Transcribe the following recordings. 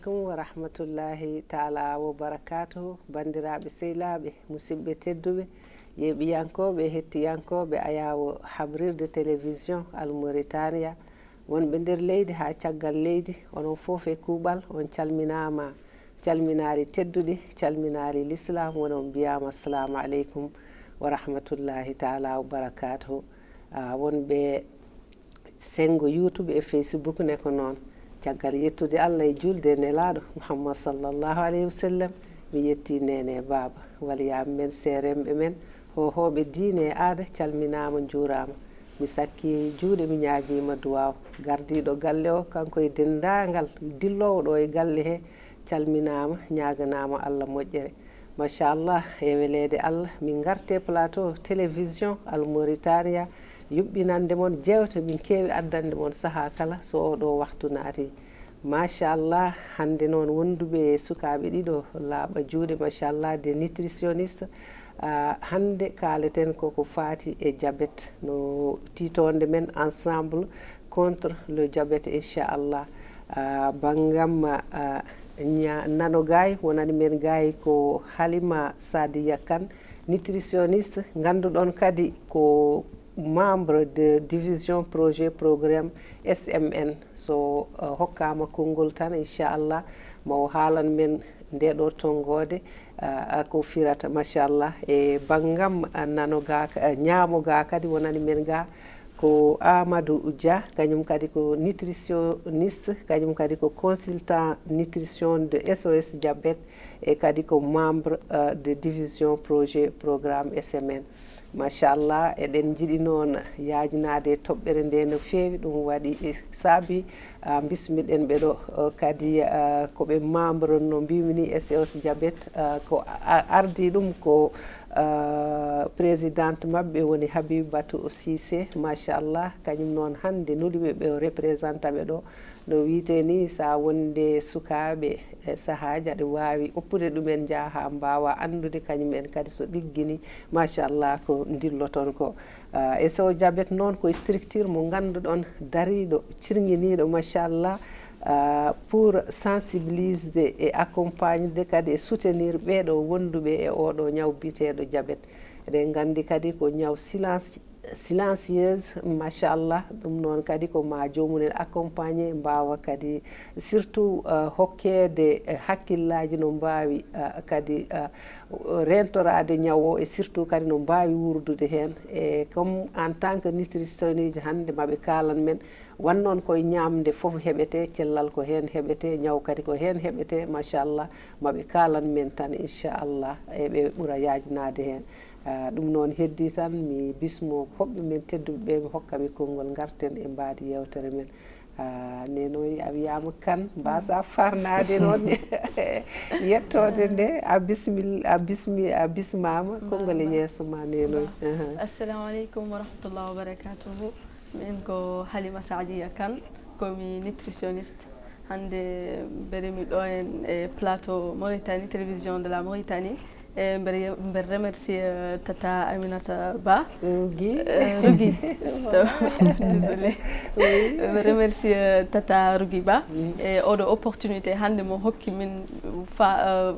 aleykum wa rahmatullahi taala wa barakatuhu bandiraɓe sehilaɓe musidɓe tedduɓe yeeɓiyankoɓe hettiyankoɓe ayawo habrirde télévision Al Mauritania wonɓe nder leydi ha caggal leydi onon foof e kuuɓal on calminama calminari tedduɗi calminari l'islam wonon mbiyama assalamu aleykum wa rahmatullahi taala wa barakatuhu wonɓe sengo YouTube e Facebook ne ko noon caggal yettude Allah e julde nelaɗo Muhammad sallallahu alayhi wa sallam mi yetti nene baba waliyam men seremɓe men hohoɓe diine e aada calminama juurama mi sakki juuɗe mi ñaaguima duwaw gardiɗo galle o kanko e dendagal dillowo ɗo e galle he calminama ñaganama Allah moƴƴere machallah e welede Allah min garte plateau télévision Al Mauritania yuɓɓinande moon jewte min keewi addande moon saaha kala so oɗo waktu naati machallah hande noon wonduɓe sukaɓe ɗiɗo laaɓa juuɗe machallah des nutritionnistes hande kaleten koko fati e diabète no titonde men ensemble contre le diabète inchallah bangam nano gayi wonani men gayi ko Halima Sadiya Kane nutritionniste ganduɗon kadi ko membre de division projet programme SMN so hokkama konngol tan inchallah mo haalan men ndeɗo tongode ko firata machallah e bangam nano ga ñaamo ga kadi wonani men ga ko Amadou Dia kañum kadi ko nutritionniste kañum kadi ko consultant nutrition de SOS diabète e kadi ko membre de division projet programme SMN machallah eɗen jiiɗi noon yajnade toɓɓere nde no feewi ɗum waɗi saabi bismiɗen ɓeɗo kadi koɓe membre no mbimini SOS diabète ko ardi ɗum ko présidente mabɓe woni Habibatou Cissé machallah kañum noon hande noliɓe ɓe représentant ɓe ɗo no wiite ni sa wonde sukaɓe e sahaji aɗa wawi oppude ɗumen jaaha mbawa andude kañumen kadi so ɗiggini machallah ko dilloton ko SOS diabète noon koye structure mo ganduɗon dariɗo cirguiniɗo machallah pour sensibiliser et accompagner kadi e soutenir ɓeɗo wonduɓe e oɗo ñaw biteɗo diabète eɗen gandi kadi ko ñaw silencieuse machallah ɗum noon kadi ko ma jomumen accompagné mbawa kadi surtout hokkede hakkillaji no mbawi kadi rentorade ñaw o e surtout kadi no mbawi wurdude hen e comme en tant que nutritionniste hande maɓe kalan men wannon koye ñamde foof heɓete cellal ko hen heɓete ñaw kadi ko hen heɓete machallah maɓe kalan men tan inchallah eɓe ɓuura yajnade hen ɗum noon heddi tan mi bismo hoɓɓe men tedduɓe ɓe mi hokkaɓe konngol garten e mbadi yewtere men nenoyi a wiyama Kane mbasa farnade noon yettode nde a bismama konngol e yeeso ma nenoyi assalamu aleykum wa rahmatullah wa barakatuhu min ko Halima Sadiya Kane komi nutritionniste hande mbeɗemi ɗo en e plateau Mauritanie télévision de la Mauritanie mbeɗa remercier tata Aminata Ba Rougui désolé mbeɗa remercier tata Rougui Ba e oɗo opportunité hande mo hokki min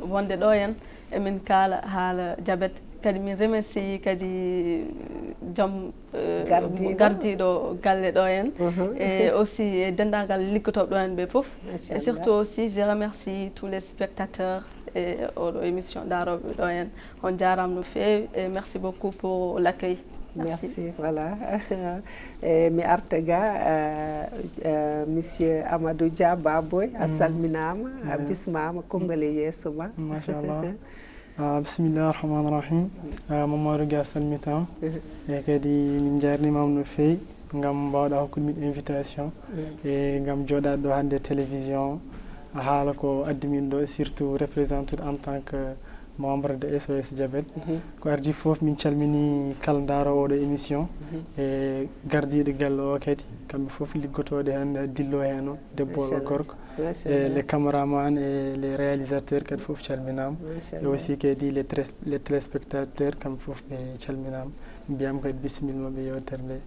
wonde ɗo en emin kaala haala diabète kadi min remercie kadi joom gardiɗo galle ɗo en et aussi e dendagal liggotoɓe ɗo en ɓe foof et surtout aussi je remercie tous les spectateurs et oɗo émission daroɓe ɗo en on jarama no fewi et merci beaucoup pour l'accueil. Merci, voilà. Mi arta ga monsieur Amadou Dia Baboy a salminama a bismama konngol e yeeso ma machallah bismillah rahman rahim Mamadou Dia salmitama e kadi min jarnimama no fewi gam mbawɗa hokkude min invitation e gam joɗade ɗo hande télévision haala ko addi min ɗo surtout représenté en tant que membre de SOS diabète ko ardi foof min calmini kala darowo oɗo émission e gardiɗo galle o kadi kamɓe foof liggotoɗe hen dillo hen o debbo o gorko et les caméramans et les réalisateurs kadi foof calminama et aussi kadi les téléspectateurs kamɓe foof ɓe calminama mbiyama kadi bisimilla moɓe yewtere nde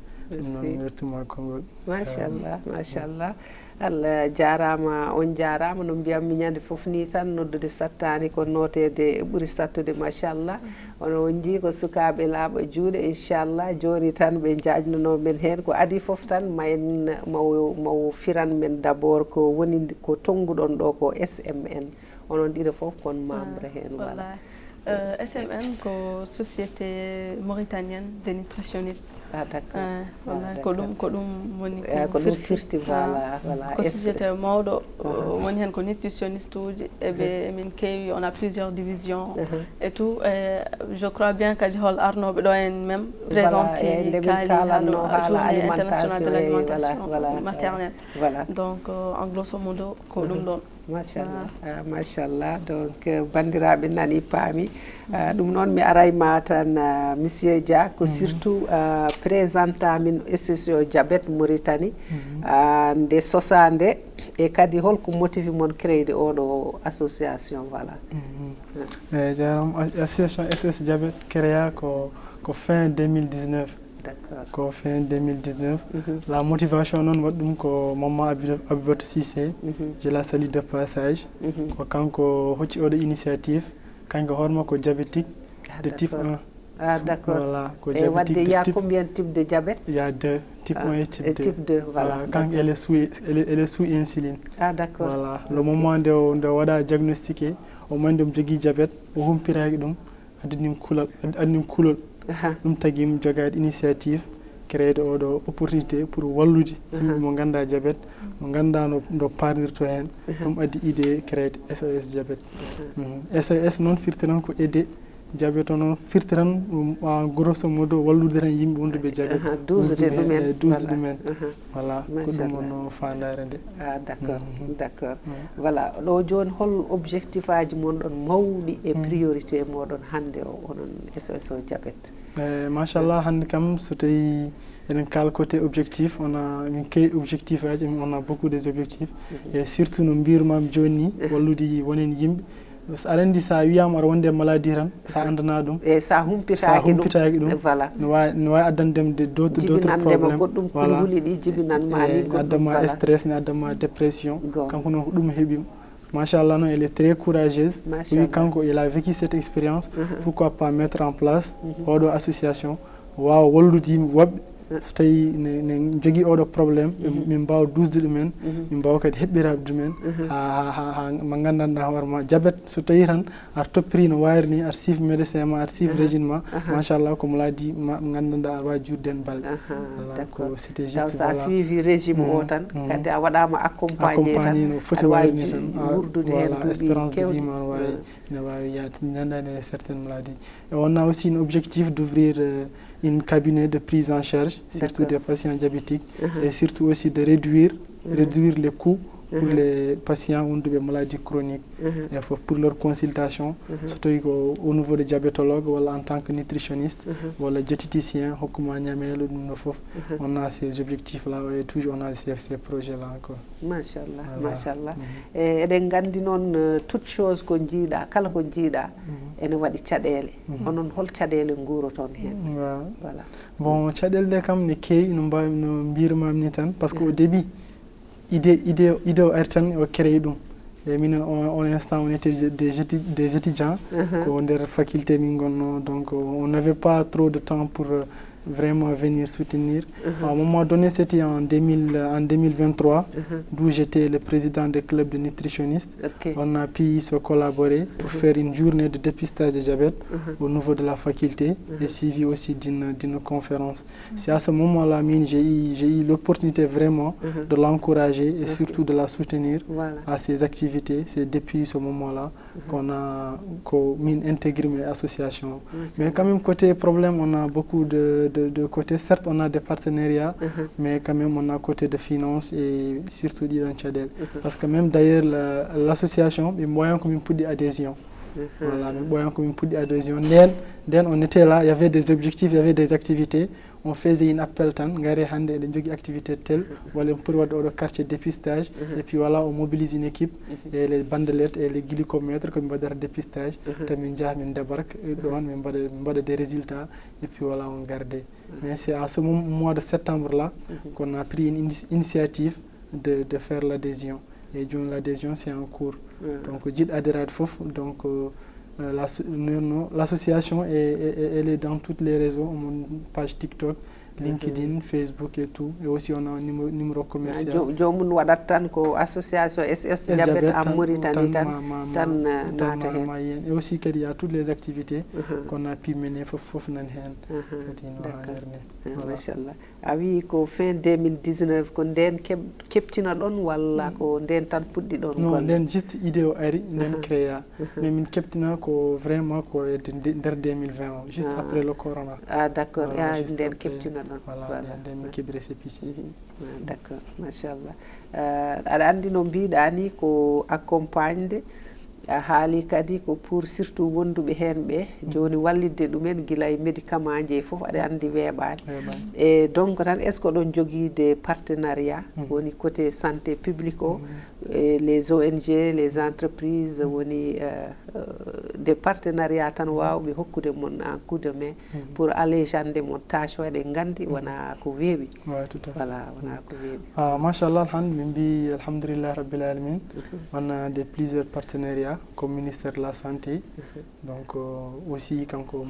machallah Allah jarama on jarama no mbiyammi ñande fof ni tan noddude sattani ko notede ɓuuri sattude machallah ono on jii ko sukaɓe laaɓa juuɗe inchallah joni tan ɓe jajnuno men hen ko adi fof tan mayen mawo firan men d' abord ko woni ko tonguɗon ɗo ko SMN onon ɗiɗo fof kon membre hen voilà. SMN ko société mauritanienne des nutritionnistes. Ah d'accord. Voilà, ko ɗum woni ko ɗum firti voilà ko société mawɗo woni hen ko nutritionniste uji eɓe min keewi on a plusieurs divisions et tout je crois bien kadi hol arnoɓe ɗo en même présenté kaali journée internationale de l'alimentation maternelle donc en grosso modo ko ɗum ɗon. Machallah machallah donc bandiraɓe nani paami ɗum noon mi arayma tan monsieur Dia ko surtout présenta min association diabète Mauritanie nde sosande e kadi holko motivi mon créde oɗo association voilà. Jaram association SOS diabète créa ko fin 2019. Ko fin 2019. La motivation non waɗum ko Maman Abibatou Cissé. Je la salue de passage. Ko kanko hocci oɗo initiative kanko horma ko diabétique de type 1. Ah d'accord. Voilà, et wadde il y a combien de types de diabète? Il y a 2, type 1 et type 2. Voilà. Quand elle est sous insuline. Ah d'accord. Voilà, le moment de wada diagnostiqué o moins dum jogi diabète o humpiraki dum adinim kulol ɗum tagi mi jogade initiative créede oɗo opportunité pour wallude yimɓe mo ganda diabète mo ganda no parnirto hen ɗum addi idée créede SOS diabète. SOS noon firti tan ko aider diabète noon firti tan en grosso modo wallude tan yimɓe wonduɓe diabète 12 ɗumen voilà ko ɗum wonno fandare nde. Ah d'accord d'accord voilà ɗo joni hol objectif aji mon ɗon mawɗi e priorité moɗon hande o onon SOS diabète? Machallah hande kam so tawi eɗen kala côté objectif on a min keewi objectif aji on a beaucoup des objectifs et surtout no mbirumami joni wallude wonen yimɓe aɗa andi sa wiyama aɗa wonde maladie tan sa andana ɗum e sa humpitaki ɗum voilà no wawi addandemde d'autres problémes goɗɗum kulhuli ɗi jibinanma ni goɗɗum addama stress ne addama dépression kanko noon ko ɗum heeɓima machallah non elle est très courageuse oui kanko il a vécu cette expérience pourquoi pas mettre en place oɗo association wawa wallude yimɓe woɓɓe so tawi ne jogui oɗo probléme min mbawa dusde ɗumen min mbawa kadi heɓɓiraɓe ɗumen ha mo gandanɗa hoorema diabète so tawi tan aɗa toppiri no wayri ni aɗa suive médecin ma aɗa suive régime ma machallah ko maladie gandanɗa aɗa wawi jurde hen balɗe voilà ko c'était juste sa suivi régime o tan kadi a waɗama accompagné no foti wayrini tan voilà espérance de vie ma ne wawi yaade ñandani certaines maladies et on a aussi un objectif d'ouvrir une cabinet de prise en charge surtout des patients diabétiques et surtout aussi de réduire les coûts pour les patients wonduɓe maladies chroniques et pour leur consultation so tawi ko au niveau de diabétologue walla en tant que nutritionniste walla diététicien hokkuma ñamelo ɗum no foof on a ces objectifs là et toujours on a ces projets là encore. Machallah machallah e eɗen gandi noon toute chose ko jiiɗa kala ko jiiɗa ene waɗi caɗele onon hol caɗele guuroton hen? Voilà bon caɗele ɗe kam ne keewi no mbirumami ni tan par ce que au début idée o ari tan o créé ɗum e minen on instant on était des étudiants ko nder faculté min gonno donc on n'avait pas trop de temps pour vraiment venir soutenir. À un moment donné, c'était en 2023, d'où j'étais le président des clubs de nutritionnistes. On a pu se collaborer pour faire une journée de dépistage de diabète au niveau de la faculté et suivi aussi d'une conférence. C'est à ce moment-là que j'ai eu l'opportunité vraiment de l'encourager et surtout de la soutenir à ses activités. C'est depuis ce moment-là qu'on a intégré mes associations. Mais quand même, côté problème, on a beaucoup de côté. Certes, on a des partenariats, mais quand même, on a côté de finances et surtout d'identité. Parce que même d'ailleurs, l'association, il y a comme une adhésion. Voilà, on était là, il y avait des objectifs, il y avait des activités. on faisait une appel tan ngari hande eɗen jogui activité tel walla pour wadde oɗo quartier dépistage et puis voilà on mobilise une équipe et les bandelettes et les glycomètres komin mbaɗata dépistage tamin jaaha min débarque ɗon min mbaɗa des résultats et puis voilà on garde. Mais c'est à ce mois de septembre là qu'on a pris une initiative de faire l'adhésion. Et joni l'adhésion c'est en cours. Donc jiɗ adhérade fof donc l'association elle est dans tous les réseaux, mon page TikTok, LinkedIn, Facebook et tout, et aussi on a un numéro commercial. Jomum waɗat tan ko association SOS Diabète en Mauritanie tan naata hen. Et aussi qu'il y a toutes les activités qu'on a pu mener fof nan hen. Machallah. A wi ko fin 2019 ko nden keptina ɗon walla ko nden tan puɗɗi ɗon? Non, nden juste idée o ari nden créa. Mais min keptina ko vraiment ko nder 2020 juste après le corona. Ah d'accord, nden keptina ɗon. Voilà, nden min keɓi récépissé. D'accord, machallah. Aɗa andi no mbiɗa ni ko accompagne haali kadi ko pour surtout wonduɓe hen ɓe joni wallidde ɗumen guila e médicament ji fof aɗa andi weeɓani et donc tan est ce que ɗon jogui des partenariat woni côté santé publique o les ONG les entreprises woni des partenariats tan wawɓe hokkude mon en coup de main pour allégande mon tâche waɗe gandi wona ko weeɓi. Voilà, wona ko weeɓi. Machallah min mbi alhamdulillah rabbil alamin. On a plusieurs partenariats comme ministère de la santé. Donc aussi kanko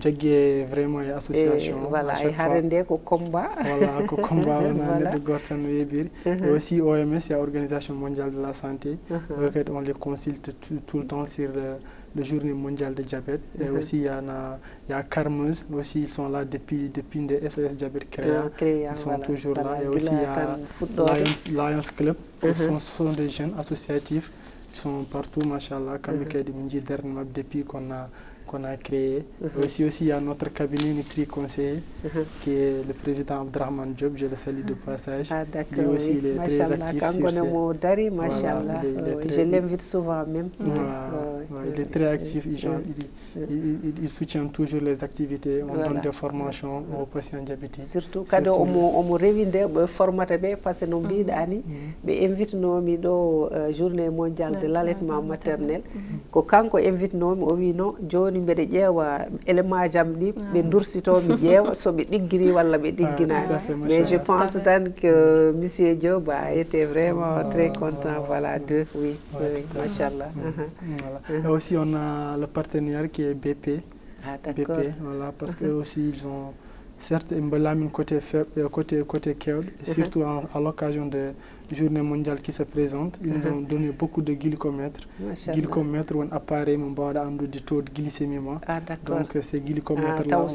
jaggi vraiment association. Voilà, et harande ko combat. Voilà, ko combat on a gortan weebir. Et aussi OMS, il y a Organisation mondiale de la santé. On les consulte tout le temps sur le journée mondiale de diabète. Et aussi il y a Carmeuse, aussi ils sont là depuis des SOS Diabète créés. Ils sont toujours là. Et aussi il y a Lions Club, ce sont des jeunes associatifs. Ils sont partout, machallah, depuis qu'on a créé. Aussi, il y a notre cabinet Nutri Conseiller, qui est le président Abdrahman Diop, je le salue de passage. Ah d'accord, lui aussi, il est très actif sur je l'invite souvent même. Il est très actif, il soutient toujours les activités, on donne des formations aux patients diabétiques. Surtout quand on revinde formate parce que nous bidani be invite nomi do journée mondiale de l'allaitement maternel ko kanko invite nomi o wi no joni mbeɗe ƴeewa élément jam ɗi ɓe dursito mi ƴeewa so ɓe ɗiggiri walla ɓe ɗigginani. Mais je pense tant que monsieur Diop a été vraiment très content, voilà, oui, machallah. Et aussi on a le partenaire qui est BP. Ah d'accord. BP, voilà, parce que aussi ils ont certes une côté Keod, surtout à l'occasion de journée mondiale qui se présente, ils nous ont donné beaucoup de glycomètres. Glycomètres, un appareil, mon bada andu du taux de glycémie. Donc ces glycomètres là.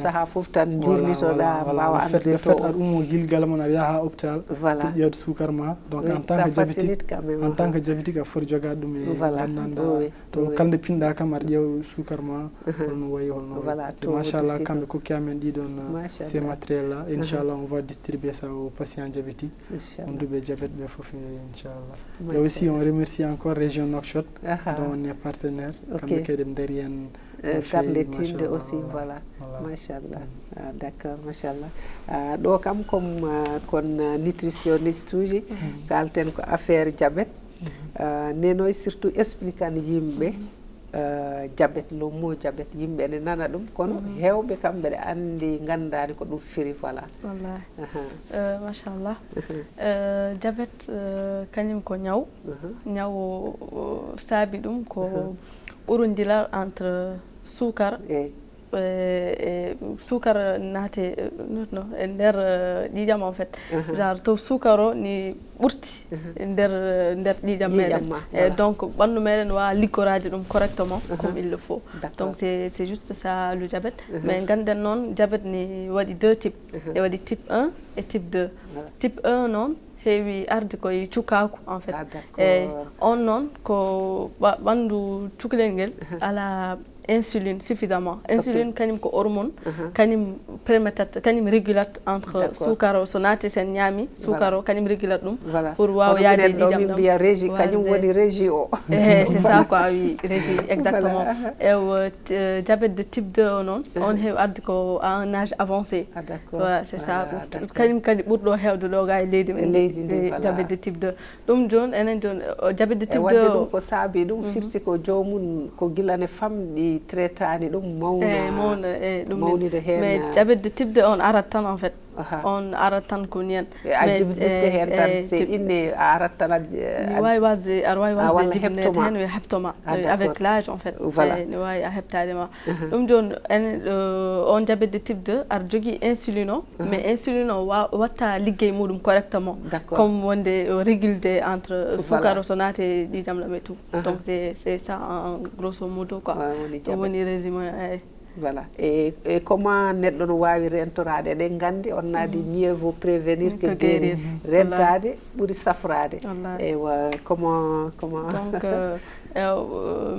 Le fait à un gilgal mon aria hôpital. Voilà. Il y a soukarma. Donc en tant que diabétique, à fort joga dumi. Voilà. Donc quand le pinda kamar diaw soukarma, on voit voilà. Machallah, quand le cocaïne dit donne ces matériels là, Inch'Allah, on va distribuer ça aux patients diabétiques. On doit diabète Inch'Allah. Et aussi on remercie encore Région Nouakchott dont on est partenaire. L'étude aussi, voilà. Machallah. D'accord, machallah. Donc comme nutritionniste uji kalten ko affaire diabète nenoy surtout expliquer yimɓe diabète le mot diabète yimɓe ene nana ɗum kono hewɓe kamɓe ɓe andi gandani ko ɗum firi voilà. Wallahi machallah diabète kañum ko ñaw saabi ɗum ko ɓurodiral entre sukar sukar naate e nder ƴiƴam en fait genre to sukar o ni ɓurti nder ƴiƴam meɗen et donc ɓandu meɗen wawa liggoraade ɗum correctement comme il le faut. Donc c'est juste ça le diabète. Mais ganden noon diabète ni waɗi deux types e waɗi type 1 et type 2. Type 1 noon heewi arde koye cukaku en fait. Et on noon ko ɓandu cukalel ngel ala insuline suffisamment. Insuline kanim ko hormone, kanim permettat, kanim régulate entre sukaro sonati sen nyami, sukaro kanim régulate dum pour waaw yaade di jam. Bien régie kanim woni régie o. C'est ça quoi, oui, régie exactement. Et diabète de type 2 non, on est à un âge avancé. Ah d'accord. Ouais, c'est ça. Kanim kadi burdo hewde do gaay leydi diabète de type 2. Dum jon enen jon diabète de type 2 dum ko sabi dum firti ko jomum ko gilane famdi traitani dum mawna dum mais diabète de type 2 on arrête en fait. On arrête tan ko nien mais c'est inné arrête tan way wazi hen heptoma avec l'âge en fait way a heptadema dum jon on diabète de type 2 ar jogi insulino mais insulino watta liggey mudum correctement comme wonde réguler entre sukaro sonate di jamla be tout donc c'est ça en grosso modo quoi woni résumé. Voilà. Et comment neɗɗo no wawi rentorade eɗen gandi on nadi mieux vaut prévenir que guérir. Rentade ɓuuri safrade. Et comment donc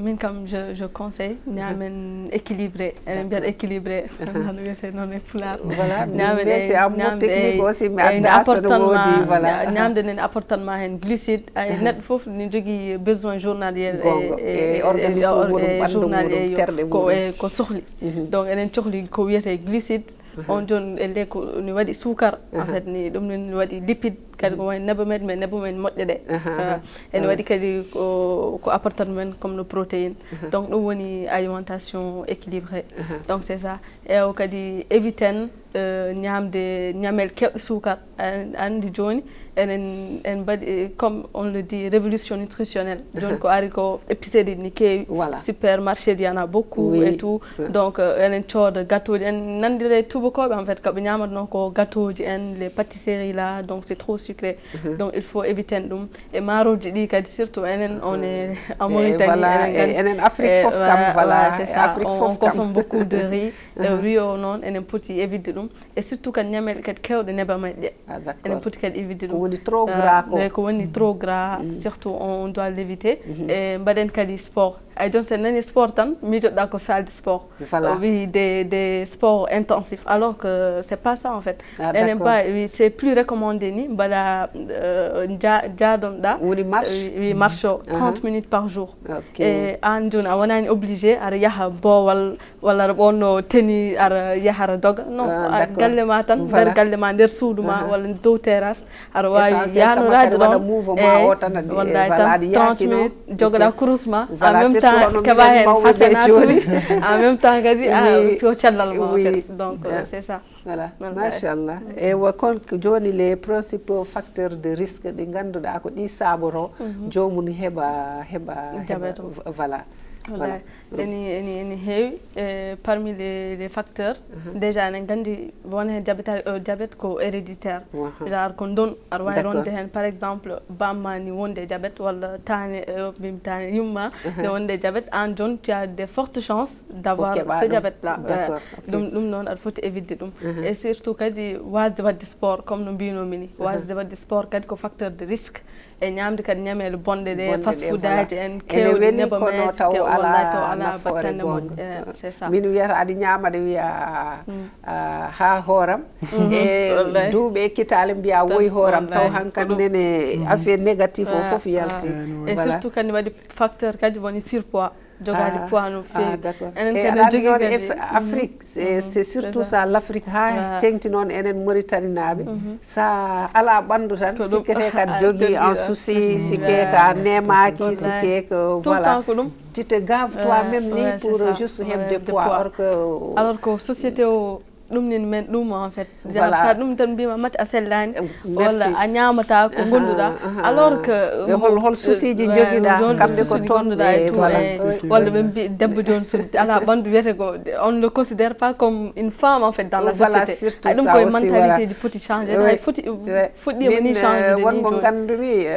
min kam je conseille ñamen équilibré bien équilibré non wiyete non e pular voilà c'est un mot technique aussi mais apportement voilà ñamde nen apportement hen glucide ay neɗɗo fof ni jogui besoin journalier et organisme journalier ko sohli donc enen cohli ko wiyete glucide on jon elle ko ni wadi sukar en fait ni dum ni wadi lipide kadi ko woni nebamed mais nebamed modde de en wadi kadi ko apportement comme le protéine donc dum woni alimentation équilibrée donc c'est ça et kadi éviten ñamde ñamel kebbe sukar andi joni en badi comme on le dit révolution nutritionnelle donc ko ari ko épicerie ni kewi supermarché il y en a beaucoup et tout donc en cooda gâteau en nandire tubakobe en fait ko be ñamatno ko gâteau ji en les pâtisseries là donc c'est trop sucré donc il faut éviter dum et maroji di kadi surtout enen on est en Mauritanie enen Afrique fof kam voilà c'est ça on consomme beaucoup de riz rio non enen poti éviter dum et surtout kan ñamel kadi kewde nebamay de enen poti kadi éviter dum trop gras ko woni trop gras surtout on doit l'éviter et mbaden kadi sport ay don sen nani sport tan mi jodda ko salle de sport oui des sports intensifs alors que c'est pas ça en fait oui, c'est plus recommandé ni bala jadon da oui marche 30 minutes par jour et an jon a wonani obligé ara yaha bowal wala bonno teni ara yahara dog non galle ma tan der galle ma der suuduma wala dow terrasse ara wawi yano radio don wallahi 30 minutes jogada kurusma en même temps kaba hen hasanatuji en même temps kadi ko cellal mo donc c'est ça voilà machallah et wakon joni les principaux facteurs de risque de ganduda ko di saboro jomum heba voilà voilà eni heewi parmi les facteurs déjà en gandi won hen diabète ko héréditaire genre ko don ar way ronde hen par exemple bammani wonde diabète wala tane bimtane yumma de wonde diabète en jon tu as de fortes chances d'avoir ce diabète là dum non ar foti éviter dum et surtout kadi wasde wadde sport comme no mbino mini wasde wadde sport kadi ko facteur de risque e ñamde kadi ñamele bonde de fast food aji en kewde neba men taw ala battane mo c'est ça min wiyata adi ñamade wiya ha horam e duube kitale mbiya woy horam taw hankan nene affaire négatif o fof yalti et surtout kadi wadi facteur kadi woni surpoids jogade poids no fewi enen kadi jogi Afrique c'est surtout ça l'Afrique ha tengti non enen Mauritanie nabe sa ala bandu tan sikete kad jogi en souci sikeke a nemaki sikeke voilà tu te gaves toi-même ni pour juste have des poids alors que société o dum nin men dum en fait sa dum tan bima mat asellani wala a ñamata ko gonduda alors que hol souci ji jogida kambe ko gonduda et tout wala be bi debbo jon so ala bandu wete ko on le considère pas comme une femme en fait dans la société dum koy mentalité di foti changer ay foti woni changer de won ko gandumi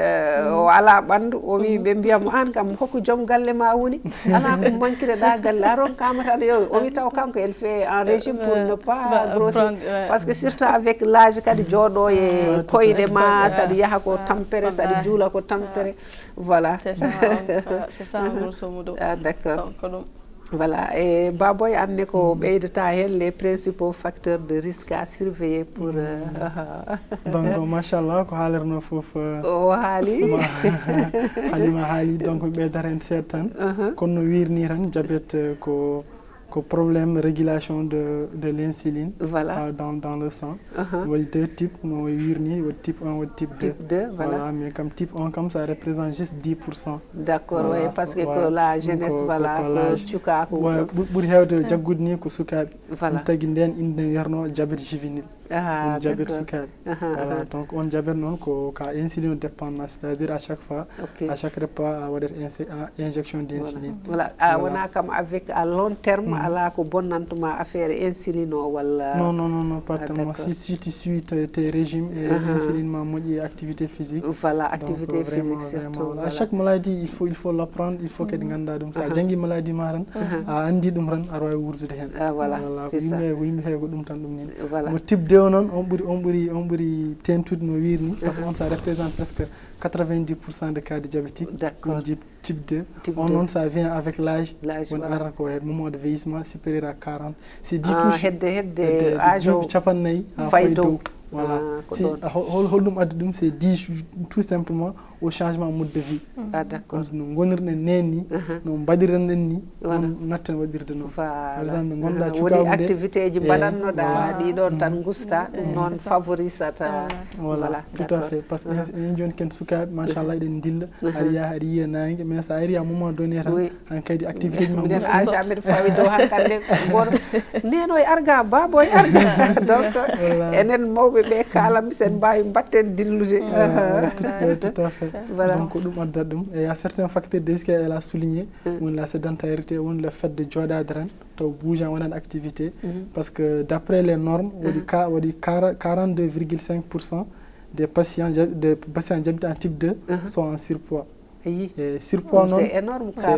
o ala bandu o wi be mbiyam an kam hokku jom galle ma woni ala ko mankire da galle aron kamata yo o wi taw kanko elle fait un régime pour ne pas grossir parce que surtout avec l'âge kadi jodo e koyde ma sadi yaha ko tampere sadi juula ko tampere voilà c'est ça grosso modo d'accord Voilà, et Baboy année ko ɓeydata hen les principaux facteurs de risque à surveiller pour donc machallah ko haalerno fof o haali halima haali donc ɓeydata hen seeɗa tan kono no wirni tan diabète ko problème régulation de l'insuline voilà. dans le sang. Il y a deux types, il y a type 1 et type 2. Voilà. Mais comme type 1, comme ça représente juste 10%. D'accord, voilà. Oui, parce que la jeunesse, voilà, pour hewde jaggude ni ko sukaɓe tagi nden inde wiyatno diabète juvénile. Diabète sukaɓe. Voilà, donc on diabète non ko ka insuline dépendant, c'est-à-dire à chaque fois, à chaque repas waɗat injection d'insuline. Voilà, wona kam avec à long terme ala ko bonnantuma affaire insuline o walla non pas tellement. Si tu suis tes régimes et insuline ma moƴƴi activité physique. Voilà, activité physique surtout. À chaque maladie il faut l'apprendre, il faut kadi ganda ɗum sa jangi maladie ma tan a andi ɗum tan aɗa wawi wurdude hen. Voilà, c'est ça. Yimɓe heewi ko ɗum tan ɗum ni. Voilà. Mo type 2 non on ɓuri tentude no wirni parce que on ça représente presque 90% de cas de diabétique. D'accord. Type 2. On ça vient avec l'âge. On a ko moment de vieillissement supérieur à 40. C'est dit tout. Hedde âge o capannayyi faydo. Voilà. Holdum addi ɗum c'est dit tout simplement au changement de mode de vie. Ah d'accord. No gonirɗen neni, no mbaɗirɗen ni, on natten waɗirde non. Par exemple gonɗa cukagu woni activité ji mbaɗannoɗa ɗiɗon tan gusta ɗum noon favorisata. Voilà, tout à fait. Parce que en joni ken sukaɓe machallah eɗen dilla aɗa yaha aɗa yiya nangue mais sa ari à un moment donné tan han kadi activité ji ma minen a jamais fawi dow hankande goto neno e arga Baboy arga donc enen mawɓe ɓe kalami sen mbawi mbatten dillude. Tout à fait. Voilà. Donc il y a certains facteurs de risque qu'elle a souligné, la sédentarité, le fait de jouer d'adrène, de bouger en activité, parce que d'après les normes, 42,5% des patients diabétiques en type 2 sont en surpoids. Et surpoids non, c'est énorme, c'est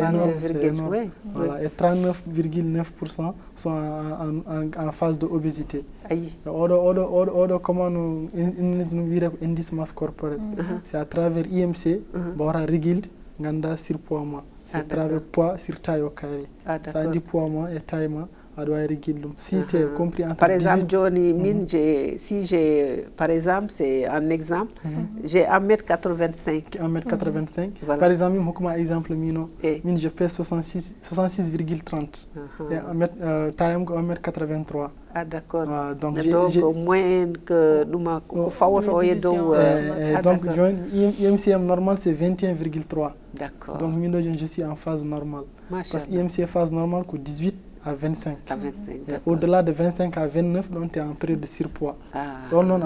énorme. Voilà, et 39,9% sont en phase de obésité. Comment nous indice masse corporelle, c'est à travers IMC, bora rigide, ganda surpoids moi. C'est à travers poids sur taille au carré. Ça dit poids moi et taille moi. Si tu as compris par exemple, Johnny, si j'ai, par exemple, c'est un exemple, j'ai 1m85. 1m85. Voilà. Par exemple, je pèse 66,30. Et taille 1m83. Ah d'accord. Donc moins que nous donc IMC normal c'est 21,3. D'accord. Donc je suis en phase normale. Parce que IMC phase normale c'est 18 à 25. Au-delà de 25 à 29, donc tu es en période de surpoids. Donc non,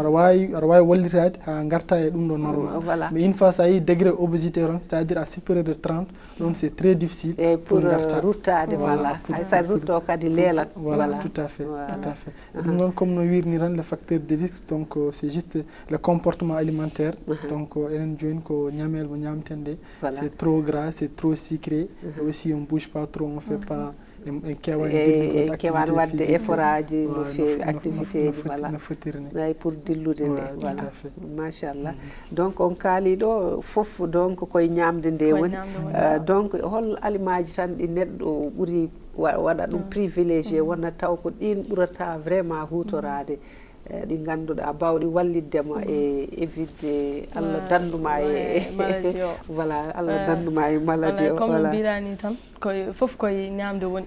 mais une fois ça y est, degré obésité, c'est-à-dire à supérieur de 30, donc c'est très difficile. Et pour voilà. Ça route au cas de l'air. Voilà, tout à fait. Tout à fait. Donc comme nous avons le facteur de risque, donc c'est juste le comportement alimentaire. Donc c'est trop gras, c'est trop sucré. Aussi on ne bouge pas trop, on ne fait pas. kewan wadde effort aji no feewi activité ji voilà pour dillude nde voilà machallah donc on kaali ɗo fof donc koye ñamde nde woni donc hol alimaji tan ɗi neɗɗo ɓuuri waɗa ɗum privilégié wona taw ko ɗin ɓurata vraiment hutorade ɗi ganduɗa bawɗi walliddema e évide Allah danduma e voilà Allah danduma e maladie o comme mbirani tan koye fof koye ñamde woni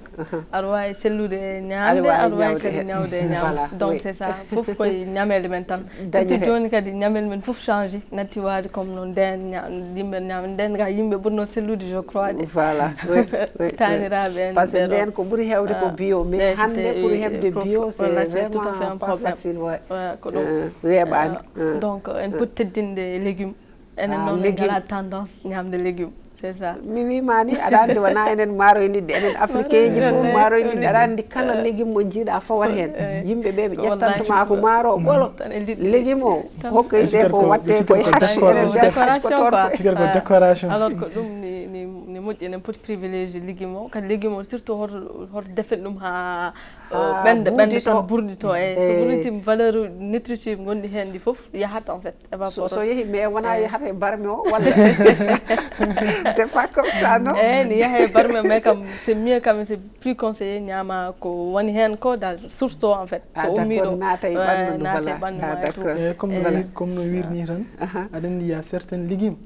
aɗa wawi sellude ñamde aɗa wawi kadi ñawde ñamde donc c'est ça fof koye ñamelde men tan natti joni kadi ñamelde men fof changé natti wade comme no nden yimɓe ñamde nden ga yimɓe ɓurno sellude je crois de voilà taniraɓe en par ce que nden ko ɓuuri hewde ko bio mais hande pour hebde bio c'est vraiment pas facile ko ɗum weeɓani donc en poti teddinde légume enen noon en gala tendance ñamde légume c'est ça mi wimani aɗa andi wona enen maaroye liɗɗi enen africain ji fof maaroye liɗɗi aɗa andi kala légume mo jiiɗa fawat hen yimɓeɓe ɓe ƴettantuma ko maaro o ɓolo légume o hokkayde ko watte koye hache décoration quoi alors ko ɗum ni moƴƴi enen poti privilégié légume o kadi légume o surtout hoto defen ɗum ha ɓenda tan ɓurnito e so ɓurnitima valeur nutritive gonɗi hen ɗi foof yahat en fait so yeehi mais wona yahata e barme o walla c'est pas comme ça non eyyi yaaha e barme mais kam c'est mieux kam c'est plus conseillé ñama ko woni hen ko dal source o en fait ko ummiɗo naata e ɓandu comme no wirni tan aɗa andi ya certains légumes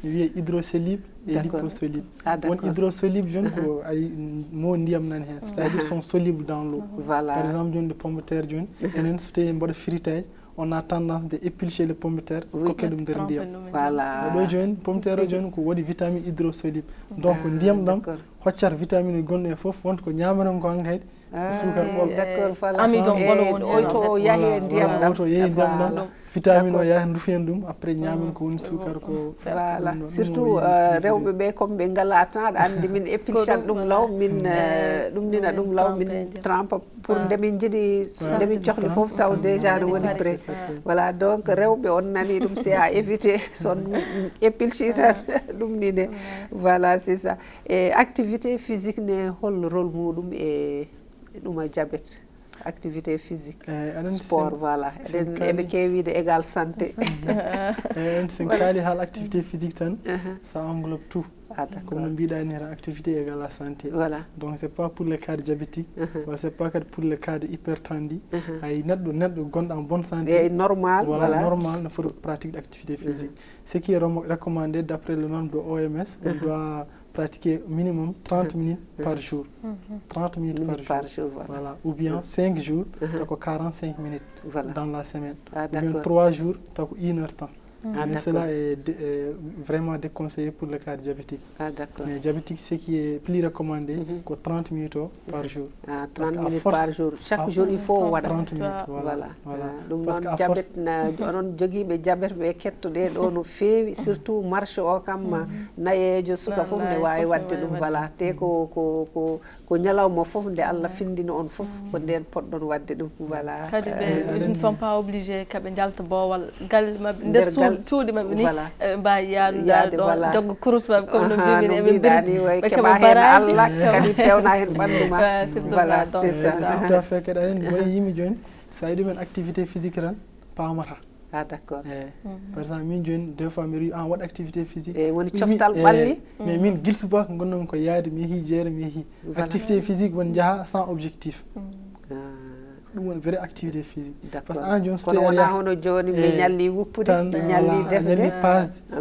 ne wiye hydrosoluble et liposoluble won hydrosoluble joni ko ay mo ndiyam nani hen c'est à dire sont solubles dans l'eau par exemple joni de pomme de terre joni enen so tawi en mbaɗa fritage on a tendance de éplucher le pomme de terre kokke ɗum nder ndiyam voilà ɗo joni pomme de terre o joni ko waɗi vitamine hydrosoluble donc ndiyam ɗam hoccat vitamine gonɗo e foof wonta ko ñamanon ko hankkadi sukar ɓol d'accord voilà amidon ɓolo woni oto yahi ndiyam ɗam oto yeehi ndiyam ɗam vitamine o yaha dufen ɗum après ñamen ko woni sukar ko voilà surtout rewɓe ɓe comme ɓe ngala temps aɗa andi min épilchat ɗum law min ɗumnina ɗum law min trempa pour ndemin jiiɗi ndemin cohli foof taw déjà ne woni prêt voilà donc rewɓe on nani ɗum c'est à éviter son épilchi tan ɗumnine voilà c'est ça et activité physique ne hol rôle muɗum e ɗuma diabète activité physique sport voilà eɓe kewide égal santé sen kaali haal activité physique tan ça englobe tout comme no mbiɗa ni tan activité égale à santé voilà donc c'est pas pour le cas de diabétique wala c'est pas kadi pour le cas de hypertendu ay neɗɗo gonɗo en bonne santé normal voilà normal ne foti pratique d'activité physique ce qui est recommandé d'après le nombre de OMS on doit pratiquer minimum 30 minutes par jour. 30 minutes par jour. Voilà. Ou bien 5 jours, 45 minutes dans la semaine. Ou bien 3 jours, 1 heure temps. Mais cela est vraiment déconseillé pour le cas diabétique. Mais diabétique, ce qui est plus recommandé, que 30 minutes par jour. 30 minutes par jour. Chaque jour, il faut 30 minutes. Voilà. Donc, diabète, on jogiiɓe diabète ɓe kettoɗe ɗo no feewi surtout marche o kam nayejo suka fof nde wawi wadde ɗum voilà te ko ñalawma fof nde Allah findini on fof ko nden poɗɗon wadde ɗum voilà kadi ɓe ils ne sont pas obligés kaɓe jalta boowal galle mabɓe nder cuuɗi mabɓe ni mbawi yaade ɗo joggo course mabɓe comme no mbimi eɓe berdi ɓe keɓa baraji Allah kadi pewna hen ɓandu ma voilà c'est ça tout à fait kadi aɗa andi woni yimɓe joni sa yiɗi men activité physique tan pamata d'accord par exemple min joni deux fois mi wi an waɗa activité physique woni coftal ɓalli mais min guilsu ba ko gonnomi ko yaade mi yeehi jeere mi yeehi activité physique won jaaha sans objectif ɗum woni vraie activité physique par ce que an joni so tawi wona hono joni mi ñalli wuppude mi ñalli defde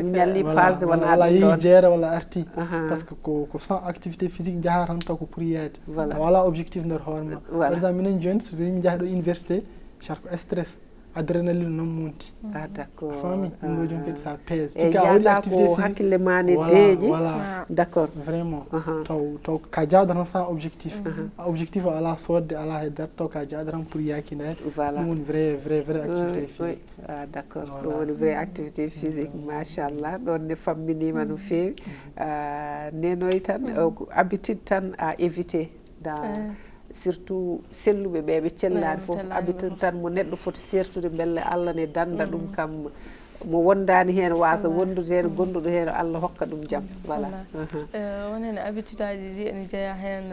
mi ñalli pasde wala yeehi jeere walla arti par ce que ko sans activité physique jaaha tan taw ko pour yaade wala objectif nder hoore ma par exemple minen joni so mi jaaha ɗo université sar ko stress adrénaline non monti d'accord fami ɗum joni kadi ça pèse tika waɗi activité physique hakkille ma ne deeƴi d'accord vraiment taw ka jaada tan sans objectif objectif o ala sodde ala heddata taw ka jaada tan pour yakinade ɗum woni vrai activité physique d'accord ɗum woni vrai activité physique machallah ɗon ne famminima no feewi nenoy tan habitude tan à éviter surtout selluɓe ɓe ɓe cellani fof habitude tan mo neɗɗo foti sertude belle Allah ne danda ɗum kam mo wondani hen wasa wondude hen gonduɗo hen Allah hokka ɗum jaam voilà wonen habitude aji ɗi ene jeeya hen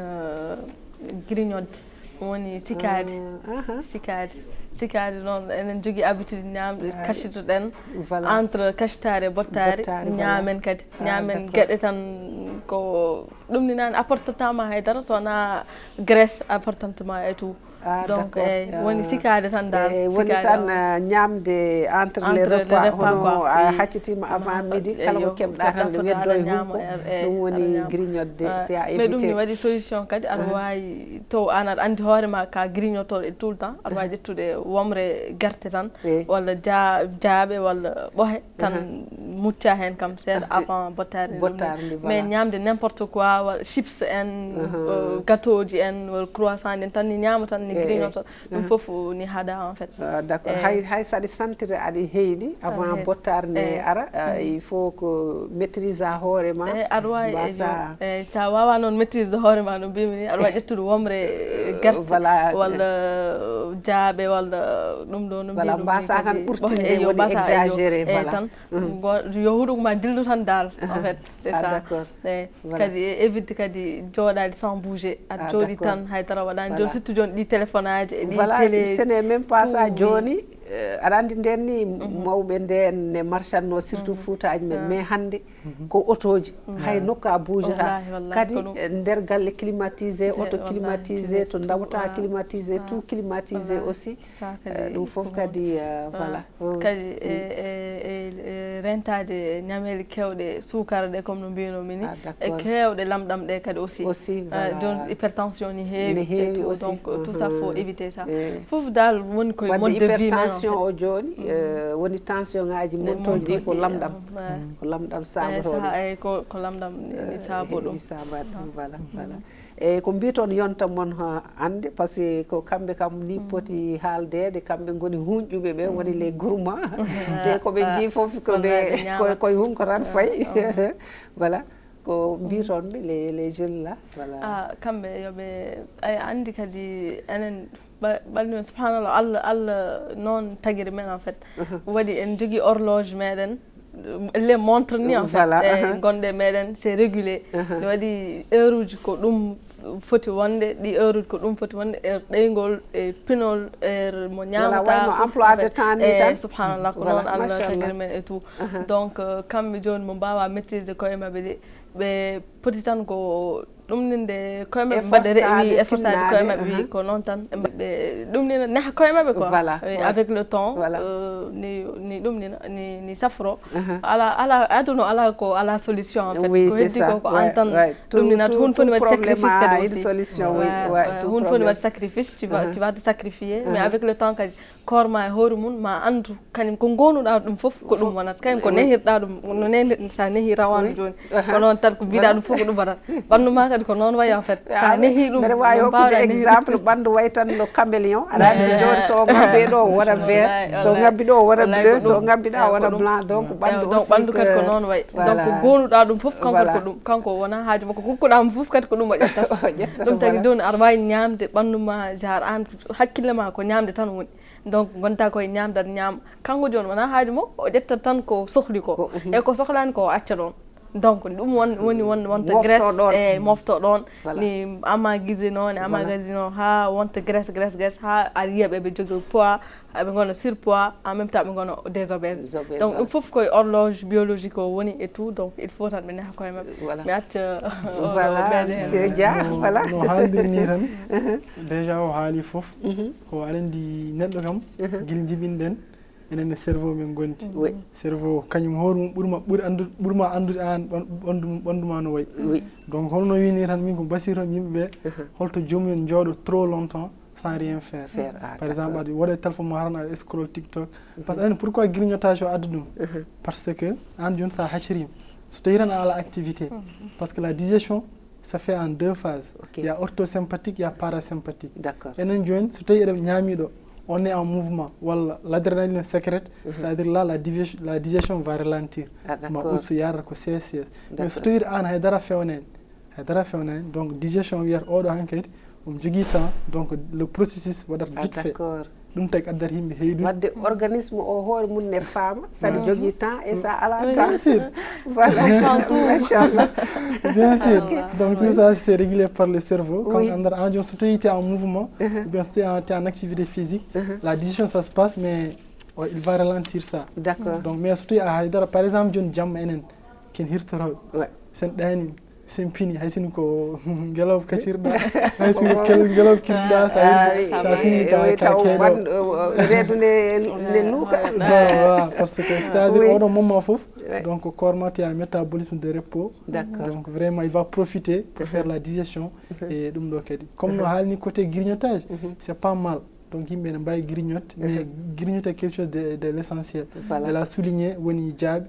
grignodde woni sikade noon enen jogui habitude ñamde kaccitoɗen entre kaccitare e bottare ñamen kadi ñamen gueɗe tan ko ɗum ni nane apportatama haydara sowona graisse apportantema et tout donc woni sikade tan dal woni tan ñamde entre les repas hono a haccitima avant midi kala ko keɓɗa tan nde weddo e hunko ɗum woni grignodde c'est à éviter mais ɗum ni waɗi solution kadi aɗa wawi to an aɗa andi hoorema ka grignotoɗo tout le temps aɗa wawi ƴettude womre guerte tan walla jaaɓe walla ɓohe tan mucca hen kam seeɗa avant bottare mais ñamde n'importe quoi walla chips en gâteau ji en walla croissant en tan ni ñama tan grignoto ɗum fof ni haada en fait. D'accord. Hay saɗi santire aɗa heyɗi avant bottare nde ara il faut que maîtrise a hoore ma. Aɗa wawi sa wawa noon maîtrise hoore ma no mbimi ni aɗa wawi ƴettude womre guerte walla jaaɓe walla ɗum ɗo no voilà mbasa tan ɓurtinde woni exagéré voilà tan yo huɗoko ma dillu tan dal en fait c'est ça kadi évite kadi jooɗade sans bouger aɗa jooɗi tan haydara waɗani joni surtout joni ɗi téléphone aji e ɗi télé ce n'est même pas ça joni aɗa andi nden ni mawɓe nden ne marchanno surtout Foutaji men mais hande ko autoji hay nokku a bougeta kadi nder galle climatisé auto climatisé to dawata climatisé tout climatisé aussi ɗum fof kadi voilà kadi e rentade ñamele kewɗe sukara ɗe comme no mbinomi ni e kewɗe lamɗam ɗe kadi aussi joni hypertension ni heewi donc tout ça faut éviter ça fof dal woni koye mode de vie tension o joni woni tension ngaji montoji ɗi ko lamɗam sabotoɗo ko lamɗam ni sabo ɗum sabat voilà voilà eyyi ko mbiton yonta mon ande par ce que ko kamɓe kam ni poti haaldede kamɓe goni hunƴuɓe ɓe woni les gourmands te koɓe jii foof koye hunko tan fayi voilà ko mbitonɓe les jeunes là voilà kamɓe yoɓe andi kadi enen ɓalni men subhanallah Allah noon tagiri men en fait waɗi en jogui horloge meɗen les montre ni en fait gonɗe meɗen c'est régulé ne waɗi heure uji ko ɗum foti wonde ɗi heure uji ko ɗum foti wonde heure ɗeygol e pinol heure mo ñamata emploi de temps ni tan subhanallah ko noon Allah tagiri men et tout donc kamɓe joni mo mbawa maîtrise koye mabɓe ɗi ɓe poti tan ko ɗumninde koye maɓɓe mbaɗa rewi efforçade koye maɓɓe wi ko noon tan ɓe ɗumnina neha koye maɓɓe quoi avec le temps ni ɗumnina ni safro ala aduna ala ko ala solution en fait ko heddi ko an tan ɗumninata hun foni waɗi sacrifice kadi aussi hun foni waɗi sacrifice tu vas te sacrifier mais avec le temps kadi corps ma e hoore mum ma andu kañum ko gonuɗa ɗum fof ko ɗum wonata kañum ko nehirɗa ɗum no nehir sa nehi rawandu joni ko noon tan ko mbiɗa ɗum fof ko ɗum waɗata ɓandu ma kadi ko noon wayi en fait sa nehi ɗum mbeɗa wawi hokkude exemple ɓandu way tan no caméléon aɗa andi joni so ngabbe ɗo waɗa vert so ngabbi ɗo waɗa bleu so ngabbiɗa waɗa blanc donc ɓandu kadi ko noon wayi donc gonuɗa ɗum fof kanko ko ɗum kanko wona haaju makko kukkuɗama fof kadi ko ɗum o ƴettata ɗum tagui joni aɗa wawi ñamde ɓandu ma jar an hakkille ma ko ñamde tan woni donc gonta koye ñamdat ñaama kanko joni wona haaju makko o ƴettata tan ko sohli ko e ko sohlani ko o acca ɗon donc ɗum woni wonta graisse e mofto ɗon ni amaguise noon e amagasine o ha wonta graisse ha aɗa yiya ɓeɓe jogui poids ɓe gona surpoids en même temps ɓe gona des obèses donc ɗum foof koye horloge biologique o woni et tout donc il faut tan ɓe neha koye mabɓe mi acca voilà monsieur Dia voilà no haaldiri ni tan déjà o haali foof ko aɗa andi neɗɗo kam guila jibinɗen enen cerveau men gonti cerveau kañum hoorumum ɓurma andude an ɓandu ma no wayi donc holno wini tan min ko basiram yimɓeɓe holto jomumen jooɗo trop longtemps sans rien faire par exemple aɗa waɗa téléphone ma tan aɗa scroll TikTok par ce que pourquoi grignotage o adda ɗum parce que an joni sa haccirima so tawi tan a ala activité parce que la digestion ça fait en deux phases il y a orthosympathique il y a parasympathique enen joni so tawi eɗen ñaamiɗo on est en mouvement voilà l'adrénaline sécrète c'est-à-dire là la digestion va ralentir ma ustu yarata ko CS mais so tawi an haydara fewnani donc digestion wiyata oɗo hankkadi omo jogui temps donc le processus waɗata vite fait ɗum tagi addata yimɓe heydude wadde organisme o hoore mum ne faama saɗa jogui temps et ça ala temps bien sûr voilà machallah bien sûr donc tout ça c'est régulé par le cerveau comme andata an joni so tawi en mouvement ou bien so tawi en activité physique la digestion ça se passe mais il va ralentir ça d'accord donc mais so tawi a haydara par exemple joni jamma enen ken hirtoroɓe sen ɗani sen pini hay sin ko ngelaw kacirɗa hay sin ngelaw kirɗa sa fini ta redude ne luka parce que c'est-à-dire oɗo moment fof donc corps ma a métabolisme de repos donc vraiment il va profiter pour faire la digestion et ɗum ɗo kadi comme no haalni côté grignotage c'est pas mal donc yimɓe ne mbawi grignote mais grignote est quelque chose de l'essentiel. Voilà. Elle a souligné woni jaabi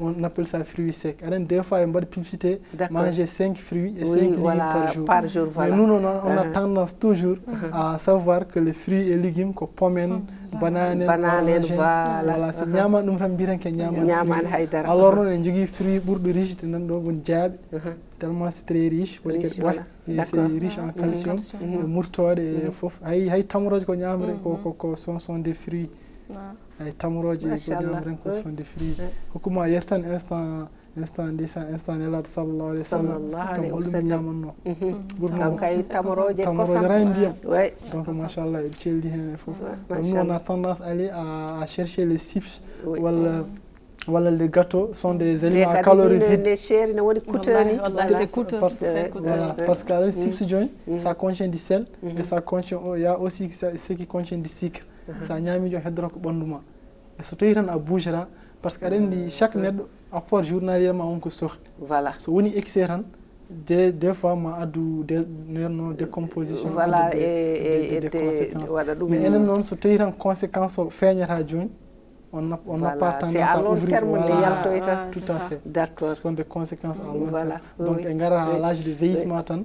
on appelle ça fruits secs aɗen des fois e mbaɗa publicité manger 5 fruits et 5 légumes par jour voilà. mais nous on a tendance toujours à savoir que les fruits et légumes ko pomme banane voilà si ñama ɗum tan mbiyanke ñaman haydara alors noon en jogui fruit ɓurɗo riche te nan ɗo woni jaaɓe tellement c'est très riche woni kadi c'est riche en calcium murtode e foof hay tamoroje ko ñamre ko sont des fruits hay tamoroje ko ñamren ko sont des fruits hokkuma yertan instant nelaɗo sallallahu alayhi wa sallam ñamanno ɓurno kay tamoroje ray ndiyam donc machallah e celli hen e foof nous on a tendance à aller à chercher les chips wala les gâteaux sont des aliments à calories vides les chéri ne woni coûteux c'est coûteux voilà parce que les chips joint ça contient du sel et ça contient il y a aussi ce qui contient du sucre ça ñami jo heddora ko ɓanduma e so tawi tan a bougera parce que aɗa andi chaque neɗɗo apport journalièrement on ko sohli voilà so woni excès tan des fois ma addu décomposition voilà des conséquences waɗa ɗum mais enen noon so tawi tan conséquence o feeñata joni on n'a pas tendance à ouvrir tout à fait d'accord ce sont des conséquences à long voilà terme donc en gara à l'âge de vieillissement tan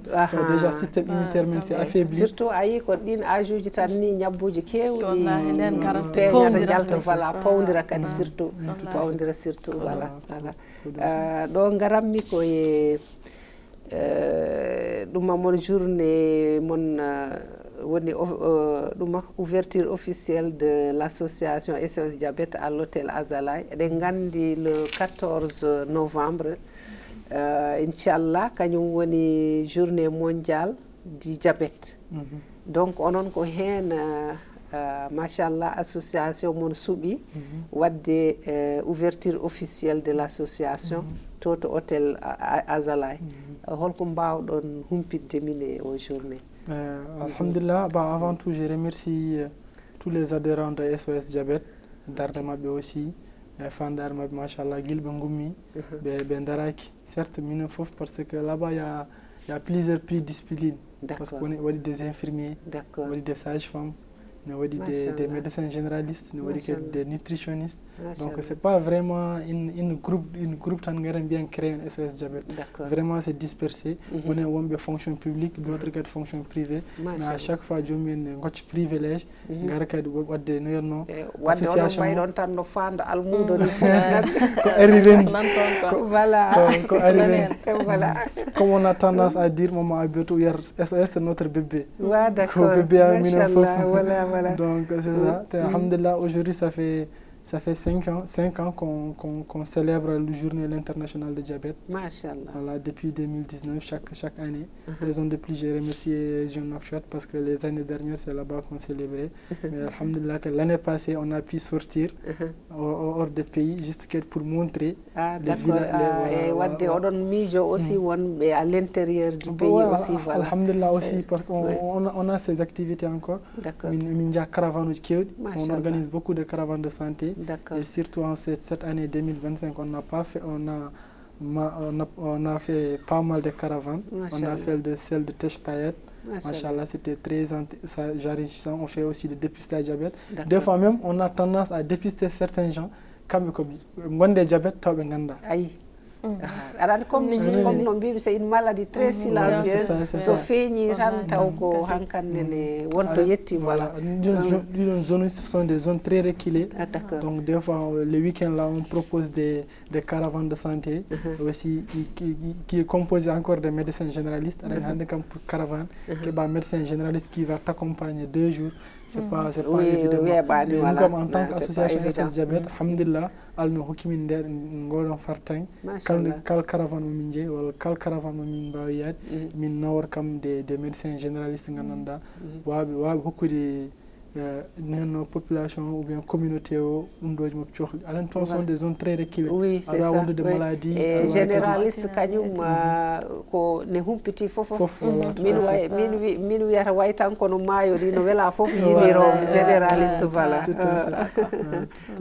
déjà système immunitaire men c'est affaibli surtout ayi ko ɗin âge uji tan ni ñabbuji kewɗi peñata jalta voilà pawdira kadi surtout pawdira surtout voilà ɗo garammi koye ɗuma mon journée mon woni ɗuma ouverture officielle de l'association SOS Diabète à l'hôtel Azalaï eɗen gandi le 14 novembre inchallah kañum woni journée mondiale du diabète donc onon ko hen machallah association mon suuɓi wadde ouverture officielle de l'association to hôtel Azalaï holko mbawɗon humpidde min e o journée alhamdulillah avant tout je remercie tous les adhérents de SOS Diabète darde mabɓe aussi fandare mabɓe machallah guilɓe gummi ɓe daraki certes minen foof parce que là-bas il y a plusieurs prix disciplines parce que waɗi des infirmiers waɗi des sages-femmes ne waɗi des médecins généralistes ne waɗi des nutritionnistes donc c'est pas vraiment une groupe tan garen bien créé en SOS Diabète vraiment c'est dispersé wonen wonɓe fonction publique d'autres kadi fonction privée mais à chaque fois jomum en gocca privilège gara kadi wadde no yonno association wadde tan no fanda almudo ni ko ari rendi voilà ko ari rendi voilà comme on a tendance à dire maman Abiatou yer SOS c'est notre bébé d'accord bébé amina fof voilà donc c'est ça alhamdulillah aujourd'hui ça fait 5 ans qu'on célèbre la journée internationale de diabète. Machallah. Voilà, depuis 2019, chaque année. Raison de plus, j'ai remercié Jean Nouakchott parce que les années dernières, c'est là-bas qu'on célébrait. Mais alhamdulillah, que l'année passée, on a pu sortir hors des pays, juste pour montrer les villes. aussi à l'intérieur du pays aussi. Voilà. Alhamdulillah aussi, parce qu'on a ces activités encore. D'accord. On organise beaucoup de caravanes de santé. Et surtout en cette année 2025, on a fait pas mal de caravanes. On a fait celle de Techtayet. Machallah, c'était très enrichissant. On fait aussi le dépistage diabète. Des fois même, on a tendance à dépister certains gens comme le diabète. Alors comme no mbiɓe c'est une maladie très silencieuse so feeñi tan taw ko hankkande ne wonto yetti voilà les zones sont des zones très reculées donc des fois le week-end là on propose des caravanes de santé aussi qui est composé encore de médecins généralistes avec un caravane qui est un médecin généraliste qui va t'accompagner 2 jours c'est pas évident mais nous comme en tant qu'association SOS Diabète alhamdulillah alno hokkimin nder ngoɗon fartang kal caravane mo min jeeyi walla kal caravane mo min mbawi yaade min nawor kam des médecins généralistes gandanɗa wawi hokkude nenno population ou bien communauté o ɗum ɗoji moɓe cohli aɗan toon sont des zones très reculées aɗa wondude maladie généraliste kañum ko ne humpiti fof min wiyata way tan kono maayo ni no wela fof yiniroɓe généraliste voilà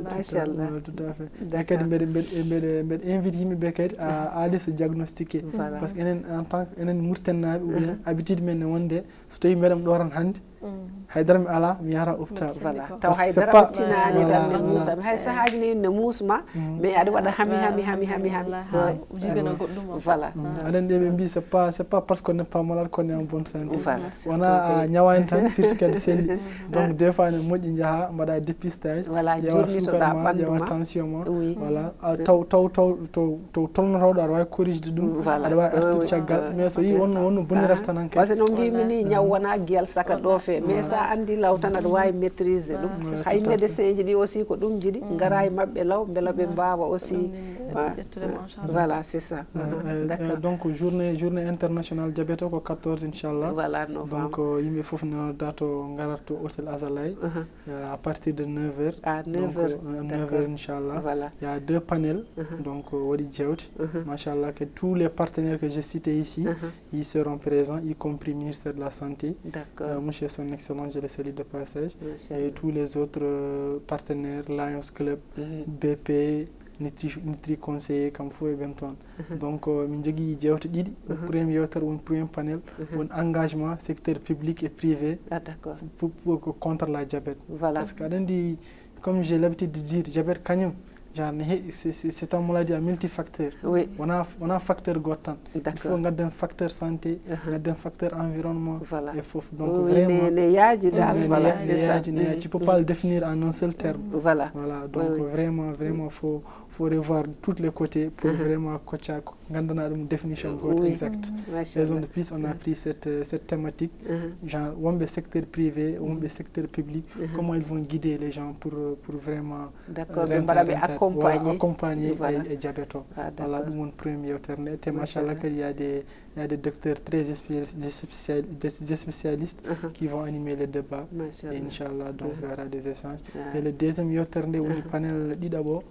machallah tout à fait kadi mbeɗe invite yimɓeɓe kadi à aller se diagnostiquer parce que enen en tant que enen murtennaɓe ou bien habitude men ne wonde so tawi mbeɗam ɗoran hannde haydara mi ala mi yara hôpital voilà taw haydara mi tinani tan ne muusami hay sahaaji ne ne muusma mais aɗa waɗa hami jigana goɗɗum voilà aɗen ɗe ɓe mbi c'est pas parce qu'on n'est pas malade qu'on est en bonne santé wona ñawani tan firti kadi selli donc des fois ne moƴƴi jaaha mbaɗa dépistage ƴewa sukar ma ƴewa tension ma voilà taw tolnotoɗo aɗa wawi corrigde ɗum aɗa wawi artude caggal mais so yi wonno bonirata tan en par ce que no mbimi ni ñaw wona guiyal saka ɗoofe mais sa andi law tan aɗa wawi maîtriser ɗum hay médecin ji ɗi aussi ko ɗum jiɗi gara e mabɓe law beela ɓe mbawa aussi voilà c'est ça donc journée internationale diabète ko 14 inchallah voilà novembre donc yimɓe foof nenoɗa to garat to hôtel Azalaï à partir de 9h à 9h inchallah voilà il y a 2 panels donc waɗi jewte machallah que tous les partenaires que j'ai cités ici ils seront présents y compris ministère de la santé monsieur son excellence je le salue de passage et tous les autres partenaires Lions Club BP Nutri conseiller comme fou et ben ton donc min jogui jewte ɗiɗi premier yewtere won premier panel won engagement secteur public et privé pour contre la diabète parce que aɗa andi comme j'ai l'habitude de dire diabète kañum genre c'est une maladie à multifacteurs. Oui. On a facteur gotan. Il faut garder un facteur santé, garder un facteur environnement. Voilà. Et faut donc vraiment. Voilà, c'est ça. Tu peux pas le définir en un seul terme. Voilà. Voilà. Donc vraiment faut revoir tous les côtés pour vraiment garder une définition exacte. Raison de plus, on a pris cette thématique, genre le secteur privé, le secteur public, comment ils vont guider les gens pour vraiment. D'accord. Accompagner les diabètes. Voilà, mon premier alternate. Et machallah, il y a des docteurs très spécialistes qui vont animer le débat. Et Inch'Allah, donc il y aura des échanges. Et le deuxième alternate, le panel dit d'abord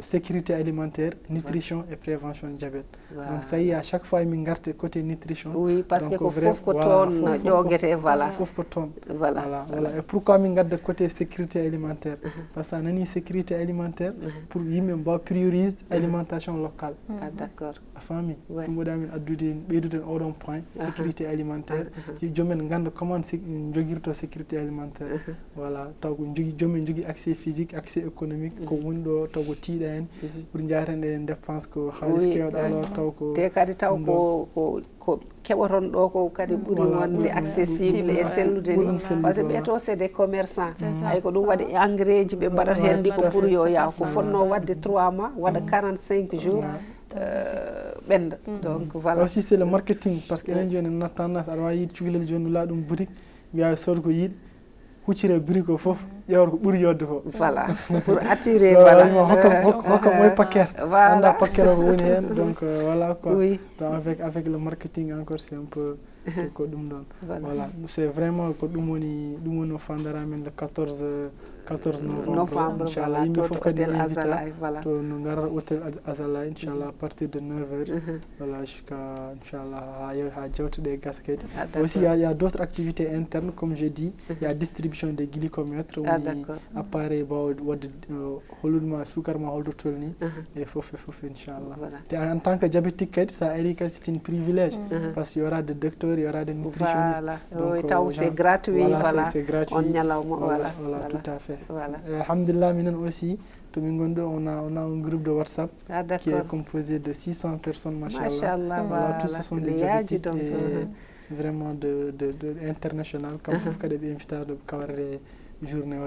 sécurité alimentaire, nutrition et prévention du diabète. Donc ça y est, à chaque fois, il y a côté nutrition. Oui, parce que voilà. Et pourquoi il y a côté sécurité alimentaire? Parce qu'il y a une sécurité alimentaire pour prioriser l'alimentation locale. Ah, d'accord. La famille, tout le monde a un point, sécurité alimentaire. Je me comment gérer la sécurité alimentaire. Voilà, j'ai accès physique, accès économique. ɗo taw tiiɗa en ɓuri jaarande en dépense ko haalis kewɗo alors taw ko te kadi taw ko keɓoton ɗo ko kadi ɓuri wonde accessible et sellude ni par ce que ɓe to c'est des commerçants ay ko ɗum waɗi engrais ji ɓe mbaɗata hen ndi ko pour yo yaw ko fonno wadde 3 mois waɗa 45 jours ɓenda donc voilà aussi c'est le marketing parce que enen joni na tendance aɗa wawi yiide cukalel joni la ɗum boutique mbiya sod ko yiiɗi huccire buri ko fof ƴewata ko ɓuri yodde ko voilà pour attirer voilà hokkam moye paquet anda paquet o ko woni hen donc voilà quoi donc avec le marketing encore c'est un peu ko ɗum ɗon voilà c'est vraiment ko ɗum woni no fandara men le 14 novembre inchallah yimɓe fof kadi invita to no gara hôtel Azalaï inchallah à partir de 9h voilà jusqu'à inchallah ha jewte ɗe gasa kadi aussi il y a d'autres activités internes comme j'ai dit il y a distribution des glycomètres woni appareil wadde holludema sukar ma holdo tolni et fof inchallah te en tant que diabétique kadi ça ari kadi c'est un privilège parce qu'il y aura des docteurs il y aura des nutritionnistes donc taw c'est gratuit voilà on ñalawma voilà tout à fait voilà. Alhamdulillah, aussi, on a un groupe de WhatsApp qui est composé de 600 personnes, machallah. Voilà, tous ce sont des diabétiques vraiment de international. Comme vous avez invité à la journée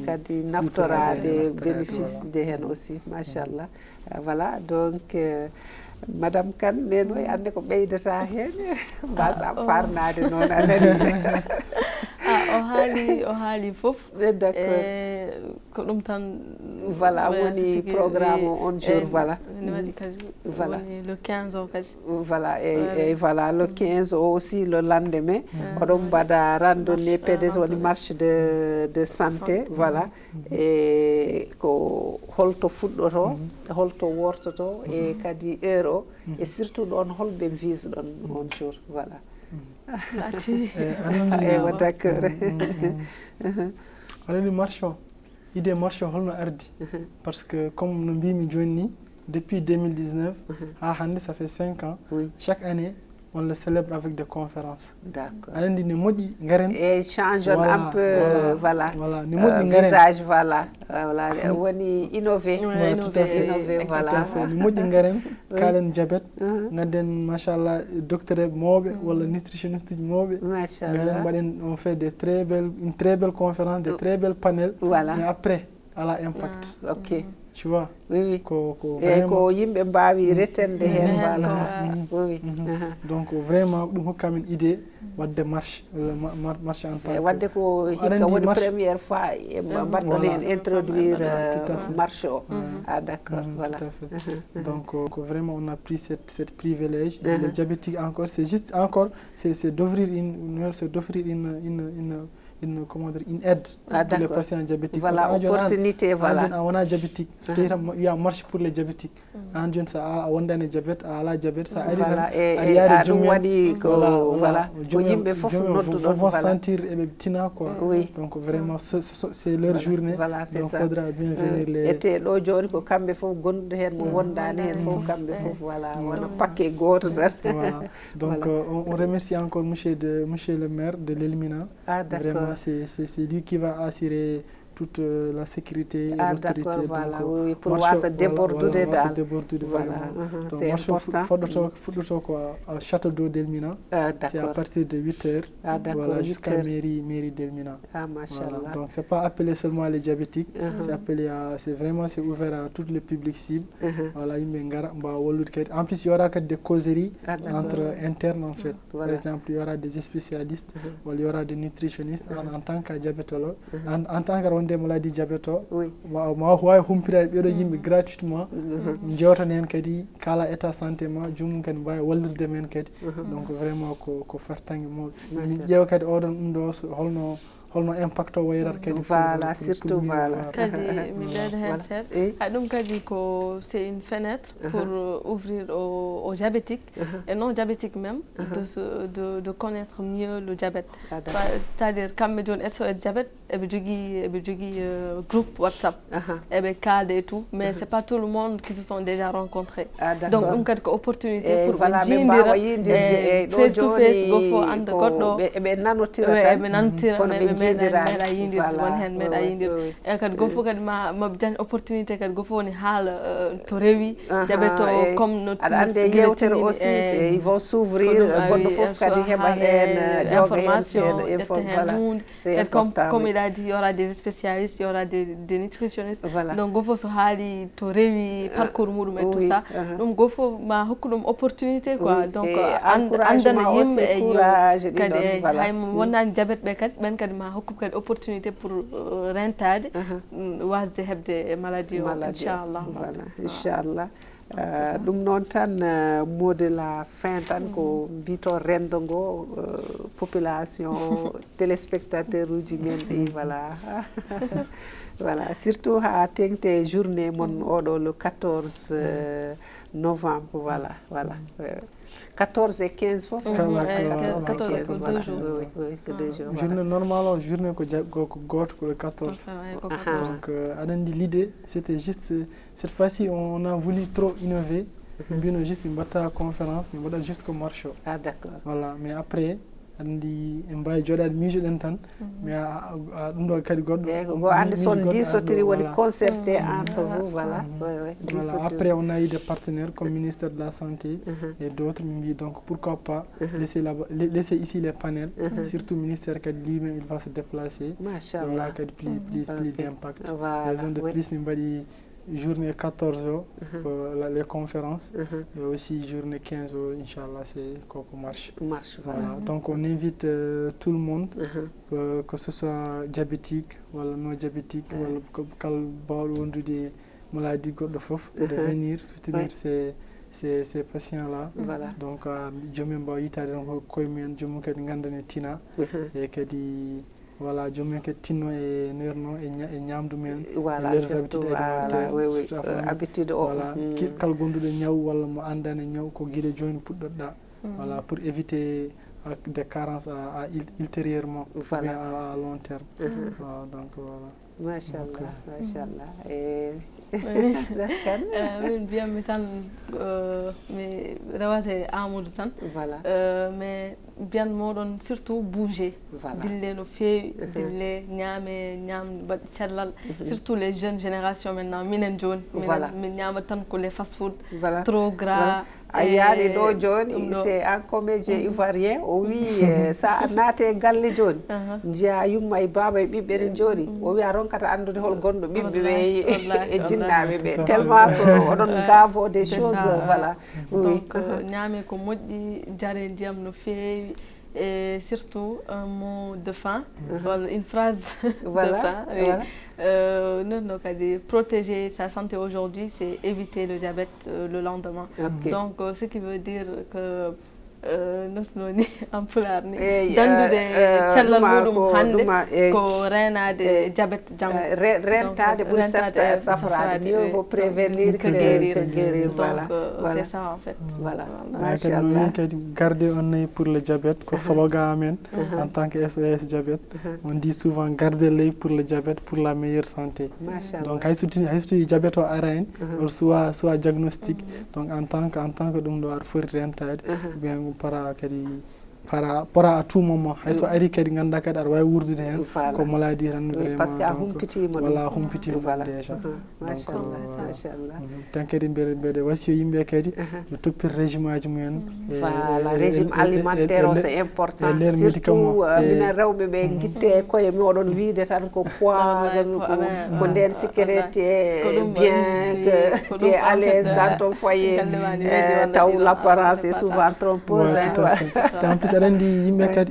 kadi naftorade bénéfice de hen aussi, machallah. Voilà, donc Madame Kane neno e ande ko ɓeydata hen mbasa farnade noon anani o haali fof ko ɗum tan voilà woni programme on jour voilà voilà le 15 o kadi voilà et voilà le 15 aussi le lendemain oɗon mbaɗa randonnée PDS woni marche de santé voilà et ko holto fuɗɗoto holto wortoto et kadi heure o et surtout ɗon holɓe vise ɗon on jour voilà d'accord aɗa marche o idée marche o holno ardi parce que comme no mbimi joni ni depuis 2019 ha hande ça fait 5 ans chaque année on le célèbre avec des conférences. D'accord. Et change un peu, voilà. Visage, voilà. On est innové. Tout à fait. Innové, voilà. Nous moji ngaren, kalen diabète, ngaden machallah docteur mobe wala nutritionniste mobe. Machallah. On fait une très belle conférence, des très belles panels. Voilà. Mais après, elle a impact. OK. Tu vois? Oui. Vraiment. Yimbe mbawi retende hen voilà. Oui. Donc vraiment dum hokkam une idée wadde marche en tant que wadde ko hikka woni première fois e mbaɗɗon hen introduire marche o. Ah d'accord, voilà. Tout à fait. Donc vraiment on a pris cette privilège. Les diabétiques encore, c'est juste encore c'est d'offrir une aide pour les patients diabétiques. Voilà, opportunité, voilà. On a diabétique. Il y a marche pour les diabétiques. Ça on a diabète, à la diabète, ça arrive. Voilà. Ils vont sentir tina quoi. Oui. Donc vraiment c'est leur journée. Voilà, c'est ça. Donc faudra bien venir les. Et do joni ko kambe fof gondude hen mo wondani hen fof kambe fof voilà, wona paquet goto tan. Voilà. Donc on remercie encore monsieur le maire de l'Elmina. Ah d'accord. C'est lui qui va assurer toute la sécurité et l'autorité. Voilà, oui, pour wasa débordude dal. Voilà. C'est important. Fuddoto ko château d'eau d'Elmina. C'est à partir de 8h. Voilà, jusqu'à mairie d'Elmina. Ah machallah. Voilà. Donc c'est pas appelé seulement les diabétiques, c'est ouvert à tout le public cible. Voilà, en plus il y aura que des causeries internes en fait. Par exemple, il y aura des spécialistes, il y aura des nutritionnistes en tant que diabétologue, en tant que des maladies diabète ma wawi humpirade ɓeɗo yimɓe gratuitement jewtan hen kadi kala état santé ma jomum kadi mbawi wallirde men kadi donc vraiment ko fartangue mawɗo min ƴeewa kadi oɗon ɗum ɗo holno impact o wayrata kadi voilà surtout voilà kadi mi ɓeyda hen seeɗa ɗum kadi ko c'est une fenêtre pour ouvrir aux diabétiques et non diabétiques même de connaître mieux le diabète, c'est-à-dire kamɓe joni SOS diabète eɓe jogui groupe WhatsApp eɓe kalde et tout, mais c'est pas tout le monde qui se sont déjà rencontrés. Donc ɗum kadi ko opportunité pour ɓe jindira face to face go fo anda goɗɗo eɓe nanotira meeɗa yindirde won hen meeɗa yindirde e kadi goo fof kadi ma dañ opportunité kadi goo fof woni haala to rewi diabète o comme no aɗa ande yewtere aussi ils vont s'ouvrir goɗɗo fof kadi heɓa hen information ƴetta hen hunde et comme il a dit il y aura des spécialistes, il y aura des nutritionnistes. Donc goo fof so haali to rewi parcours muɗum et tout ça ɗum goo fof ma hokku ɗum opportunité quoi. Donc andana yimɓe e yo kadi haymo wonnani diabète ɓe kadi ɓen kadi ma hokkuɓe kadi opportunité pour rentade wasde hebde maladie o inchallah. Inchallah. Ɗum noon tan mot de la fin tan ko mbito rendo ngo population téléspectateur uji men ɗi voilà surtout ha tengte journée mon oɗo le 14 novembre voilà 14 et 15 fois. 14 et 15 jours. Journée normale, journée que le 14. Donc, l'idée, c'était juste, cette fois-ci, on a voulu trop innover. On a juste une conférence, mais on a juste comme marche. Ah, d'accord. Voilà, mais après, andi en mbawi joɗade miijoɗen tan mais ɗum ɗo kadi goɗɗo go andi son disotiri woni concerté entre vous voilà après on a eu des partenaires comme ministère de la santé et d'autres donc pourquoi pas laisser ici les panels surtout ministère kadi lui-même il va se déplacer voilà kadi plus d'impact raison de plus min mbaɗi journée 14 jours les conférences et aussi journée 15 jours inchallah c'est Coco marche voilà. Donc on invite tout le monde que ce soit diabétique ou non diabétique ou kal bawɗo wondude maladie goɗɗo fof de venir soutenir ces patients là donc jomum mbawa yitade koye mumen jomum kadi gandane tina et kadi voilà jomum kadi tinno e nerno e ñamdu men leurs habitude o voilà kala gonduɗo ñaw walla mo andane ñaw ko guiɗe joni puɗɗoɗa voilà pour éviter des carences ultérieurement, voilà. à long terme. Donc voilà. Machallah, machallah. min mbiyatmi tan mi rewate Amadou tan. Voilà. Mais mbiyan moɗon surtout bouger. Voilà. Dille no feewi, dille ñaam waɗi cellal. Surtout les jeunes générations maintenant minen joni. Voilà. Min ñaama tan ko les fast food. Voilà. Trop gras. A yaari ɗo joni c'est un comédien ivoirien o wi sa naate galle joni jiya yumma e baba e ɓiɓɓe ɗen jooɗi o wi a ronkata andude hol gonɗo ɓiɓɓe ɓe e jinnaɓe ɓe tellement ko oɗon gavo des choses voilà. Donc ñaami ko moƴƴi jare ndiyam no feewi et surtout un mot de fin, une phrase de fin. Non, protéger sa santé aujourd'hui, c'est éviter le diabète le lendemain. Okay. Donc, ce qui veut dire que notre en pulaar ni dandude cellal muɗum hande ko renade diabète janggo rentade ɓuuri safrade mieux vaut prévenir que guérir. Voilà. C'est ça en fait. Voilà. Machallah. Garder un œil pour le diabète ko slogan amen en tant que SOS diabète. On dit souvent garder l'œil pour le diabète pour la meilleure santé. Donc hay sotti diabète o ara en soit diagnostic. Donc en tant que ɗum ɗo aɗa foti rentade bien par rapport à tout moment hayso ari kadi ganda kadi aɗa wawi wurdude hen ko maladie tan vraiment parce que a humpitimo voilà humpitimo déjà machallah tan kadi mbeɗe wasiyo yimɓe kadi ɓe toppir régime aji mumen voilà régime alimentaire o c'est important surtout minen rewɓe ɓe guitte koye moɗon wiide tan ko poids ko nden sikkete bien que tu es à l'aise dans ton foyer taw l'apparence est souvent trompeuse. En plus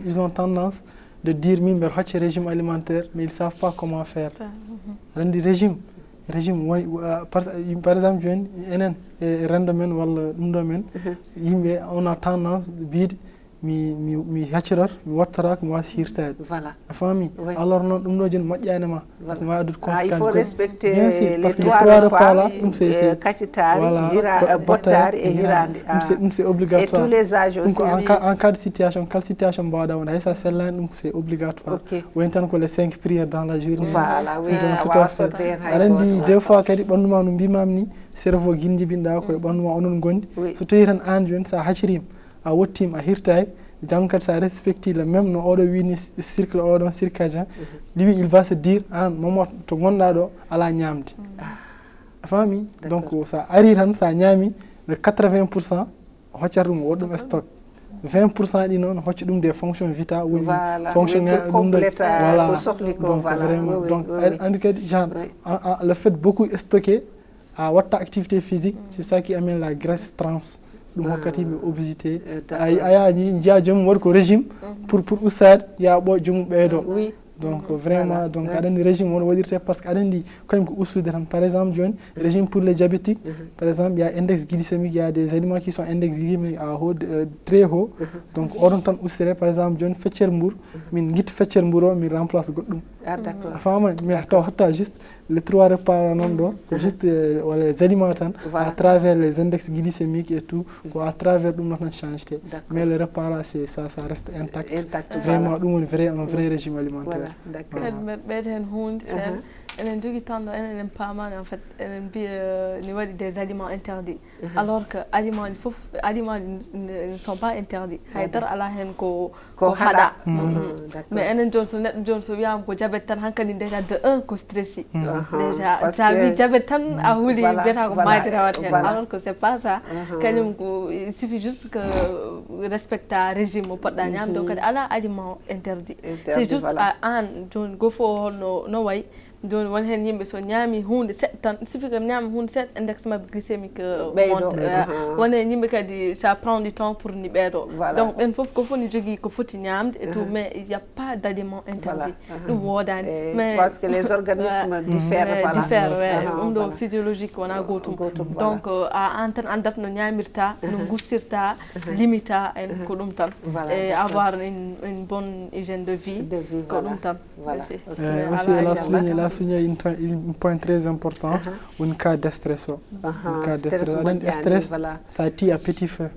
ils ont tendance de dire min mbeɗa hocca régime alimentaire mais ils savent pas comment faire. Rendi régime par exemple joni enen e rendo men walla ɗum ɗo men yimɓe on a tendance wiide mi haccirat mi wattoraka mi wasi hirtade. Voilà. A famille. Alors non ɗum ɗo joni moƴƴani ma ma addude conséquence. Il faut respecter les trois repas là ɗum c'est kacitari bottari et hirande ɗum c'est obligatoire. Et tous les âges aussi. En cas de situation kala situation mbawɗa wonde hay sa sellani ɗum c'est obligatoire. Woni tan ko les 5 prières dans la journée. Voilà, oui. Aɗa andi des fois kadi ɓandu ma no mbimami ni cerveau guine jibinɗa koye ɓandu ma onon gondi so tawi tan an joni sa haccirima a wottima a hirtay janggo kadi sa respecti le même no oɗo wini circle oɗon circadien lui il va se dire an momo to gonɗa ɗo ala ñamde a faami donc sa ari tan sa ñaami le 80% hoccata ɗum woɗɗum stock 20% ɗi noon hocca ɗum des fonctions vita woni fonction ɗum ɗo voilà donc vraiment donc andi kadi genre le fait beaucoup stocker à watta activité physique c'est ça qui amène la graisse trans ɗum hokkati yimɓe obésité aya jiya joomum waɗi ko régime pour ustade ya ɓo joomum ɓeydo donc vraiment donc aɗa andi régime won waɗirte par ce que aɗa andi koyem ko ustude tan par exemple joni régime pour les diabétiques par exemple il y a index glycémique il y a des aliments qui sont index glycémique à haut très haut donc oɗon tan ustere par exemple joni feccere mbour min guitta feccere mbour o min remplace goɗɗum a fama mais taw hatta juste les 3 repas non ɗo juste les aliments tan à travers les index glycémiques et tout ko à travers ɗum no tan change te mais le repas là c'est ça reste intact vraiment ɗum woni un vrai régime alimentaire. Kadi mbeɗa ɓeyda hen hunde seeɗa enen jogui tando enen pamani en fait enen mbiya ni waɗi des aliments interdits alors que aliments ɗi foof aliments ne sont pas interdits haydara ala hen ko haɗa mais enen joni so neɗɗo joni so wiyama ko diabète tan hankkadi déjà de 1 ko stressi déjà sa wi diabète tan a huuli mbiyata ko maadi rawat hen alors que c'est pas ça kañum ko il suffit juste que respecta régime mo poɗɗa ñamde donc kadi ala aliment interdit c'est juste an joni goto fof holno no wayi joni won hen yimɓe so ñaami hunde seɗɗa tan il suffit que ñaami hunde seɗɗa index mabɓe glycémique monte won hen yimɓe kadi ça prend du temps pour ni ɓeeɗo donc ɓen foof ko fof ni jogui ko foti ñamde et tout mais il y a pas d'aliment interdit ɗum wodani mais parce que les organismes diffèrent ɗum ɗo physiologique wona gotum donc a an tan andat no ñamirta no gustirta limita en ko ɗum tan et avoir une bonne hygiène de vie ko ɗum tan aussi souligner un point très important, un cas de stress. Un cas de stress, ça tue à petit feu.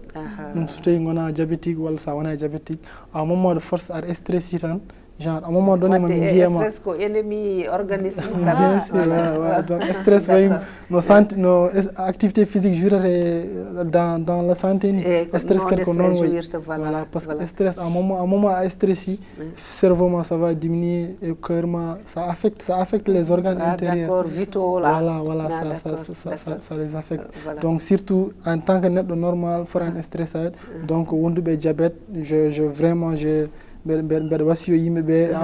Si on est diabétique ou ça on est diabétique, à un moment de force à stress, genre à un moment donné man stress ko ennemi organisme bien sûr donc stress nos activités physiques jureraient dans la santé stress quelque non voilà parce que stress à un moment à stresser cerveau ça va diminuer et cœur ça affecte les organes intérieurs d'accord vitaux là voilà ça les affecte donc surtout en tant que net normal faut un stress donc wonduɓe diabète je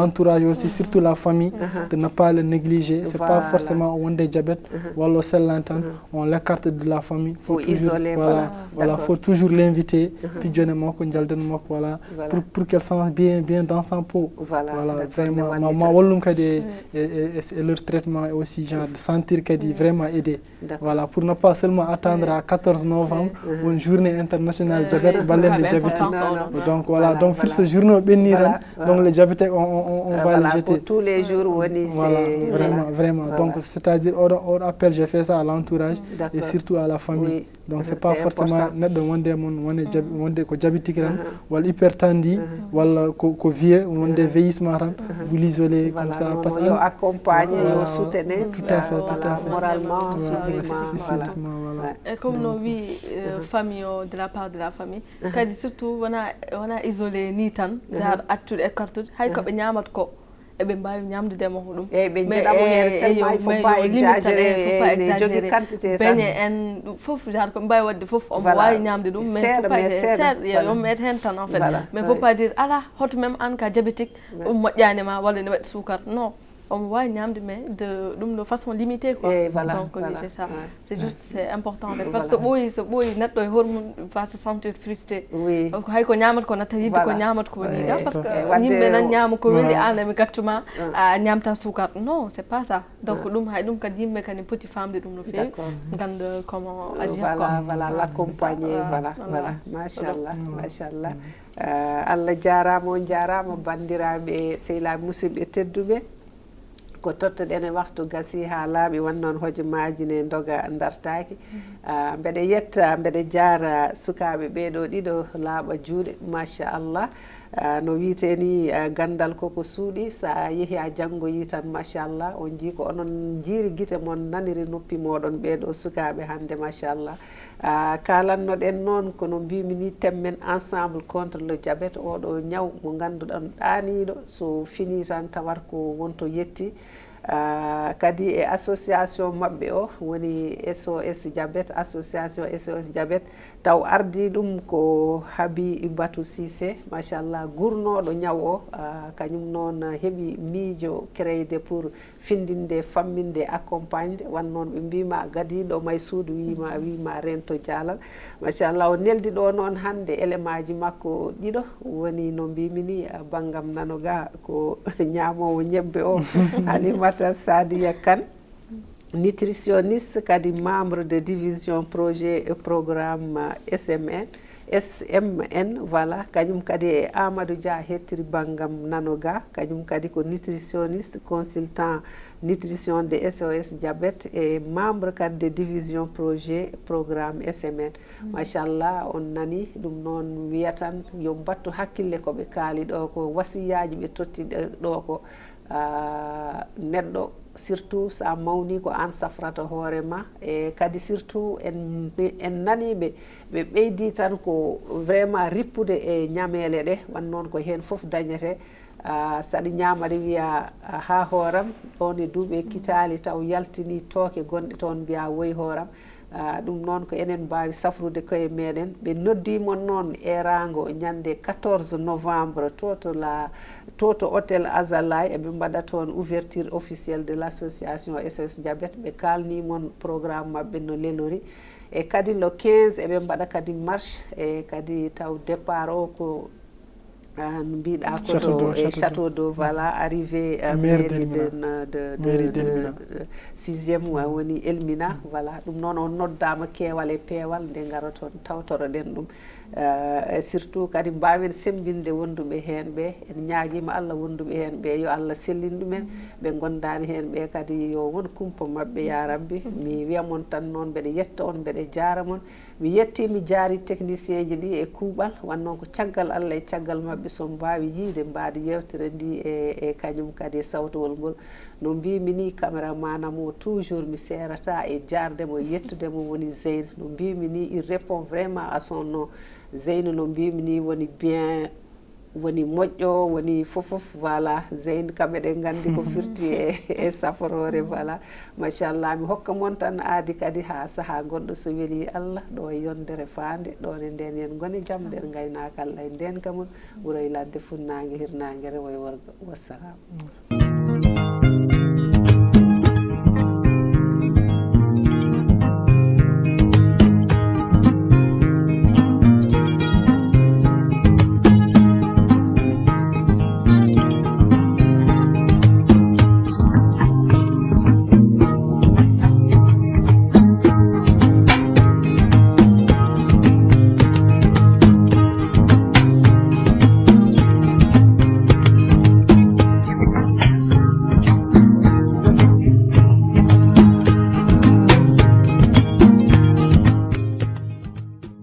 entourage aussi surtout la famille de ne pas le négliger c'est pas forcément on des diabète wala sellantan on l'écarte de la famille faut toujours faut toujours l'inviter puis jone mako jalden mako voilà pour qu'elle sente bien dans sa peau voilà vraiment ma wallum kadi et leur traitement est aussi genre de sentir kadi vraiment aider voilà pour ne pas seulement attendre à 14 novembre une journée internationale diabète balende diabétique donc voilà donc pour ce journée donc les diabétiques on va les jeter tous les jours voilà vraiment donc c'est-à-dire on appelle j'ai fait ça à l'entourage et surtout à la famille donc c'est pas forcément net de wonde ko diabétique ran wala hypertendu wala ko vieux wonde vieillissement ran vous l'isolez comme ça parce que accompagner soutenir tout à fait moralement physiquement voilà et comme nous oui famille de la part de la famille kadi surtout on a isolé ni tan jaar accude e kartude hay ko be ñamat ko e be mbawi ñamdude mo dum e be jeɗamo hen seulement il faut pas exagérer jogi quantité beñe en fof jaar ko mbawi wadde fof on wawi ñamde dum mais faut pas ser yo met hen tan en fait mais faut pas dire ala hoto même an ka diabétique moƴƴani ma walla ne wadi sukar non on voit ñamde mais de façon limitée quoi donc oui, c'est ça c'est juste c'est important parce que so boyi neddo hormone va se sentir frustré hay ko ñamat ko nata yidde ko ñamat ko ni parce que yimbe nan ñama ko wendi anami gattuma a ñamta sukar non c'est pas ça donc dum hay dum kad yimbe kan petit femme de dum no fewi gande comment agir voilà l'accompagner voilà machallah Allah jarama on jarama bandiraɓe sehilaɓe musidɓe tedduɓe ko tottoɗen e waktu gasi ha laaɓi wonnoon hojomaji ne doga dartaki mbeɗa yetta mbeɗa jara sukaɓe ɓeɗo ɗiɗo laaɓa juuɗe machallah no wiite ni gandal koko suuɗi sa yeehi a janggoyi tan machallah on jii ko onon jiiri guite mon naniri noppi moɗon ɓeɗo sukaɓe hande machallah kalannoɗen noon kono mbimi ni temmen ensemble contre le diabète oɗo ñaw mo ganduɗon ɗaniɗo so fini tan tawat ko wonto yetti kadi e association mabɓe o woni SOS diabète association SOS diabète taw ardi ɗum ko Habi Batou Cissé machallah gurnoɗo ñaw o kañum noon heeɓi miijo créé pour findinde famminde accompagne wan noon ɓe mbima gadiɗo may suudu wima rento dialal machallah o neldi ɗo noon hande élément ji makko ɗiɗo woni no mbimi ni banggam nanoga ko ñamowo ñebbe o Alimata Sadia Kane nutritionniste kadi membre de division projet et programme SMN voilà kañum kadi e Amadou Dia hettiri banggam nanoga kañum kadi ko nutritionniste consultant nutrition de SOS diabète et membre kadi de division projet programme SMN machallah on nani ɗum noon wiyatan yo battu hakkille koɓe kaali ɗo ko wasiyaji ɓe totti ɗo ko neɗɗo surtout sa mawni ko an safrata hoorema e kadi surtout en naniɓe ɓe ɓeydi tan ko vraiment rippude e ñamele ɗe wan noon ko hen foof dañete saɗa ñamaɗa wiya ha hooram ɗon e duuɓi kitali taw yaltini tooke gonɗe toon mbiya woyi hooram ɗum noon ko enen mbawi safrude koye meɗen ɓe noddimon noon erago ñande 14 novembre to hôtel Azalay eɓe mbaɗa toon ouverture officielle de l'association SOS diabète ɓe kalnimon programme mabɓe no lelori e kadi le 15 eɓe mbaɗa kadi marche e kadi taw départ o ko no mbiɗa koto e château d'eau voilà arrivé mairie de 6e woni Elmina voilà ɗum noon on noddama keewal e peewal nde garoton tawtoroɗen ɗum surtout kadi mbawen sembinde wonduɓe hen ɓe en ñaaguima Allah wonduɓe hen ɓe yo Allah sellin ɗumen ɓe gondani hen ɓe kadi yo won kumpa mabɓe ya rabbi mi wiyamon tan noon mbeɗa yetta on mbeɗa jaara mon mi yetti mi jaari technicien ji ɗi e kuuɓal wannoon ko caggal Allah e caggal mabɓe so mbawi yiide mbaadi yewtere ndi e kañum kadi e sawtowol ngol no mbimi ni caméraman am o toujours mi serata e jardemo e yettudemo woni Zeyne no mbimi ni il répond vraiment à son nom Zeyne no mbimi ni woni bien woni moƴƴo woni fofof voilà Zeyne kam eɗen gandi ko firti e safarore voilà machallah mi hokka mon tan aadi kadi ha saaha goɗɗo so weeli Allah ɗo e yondere faande ɗon e nden yen gone jaam nden gaynaka Allah e nden kamon ɓuuray ladde funnague hirnague rewo e worgo wassalam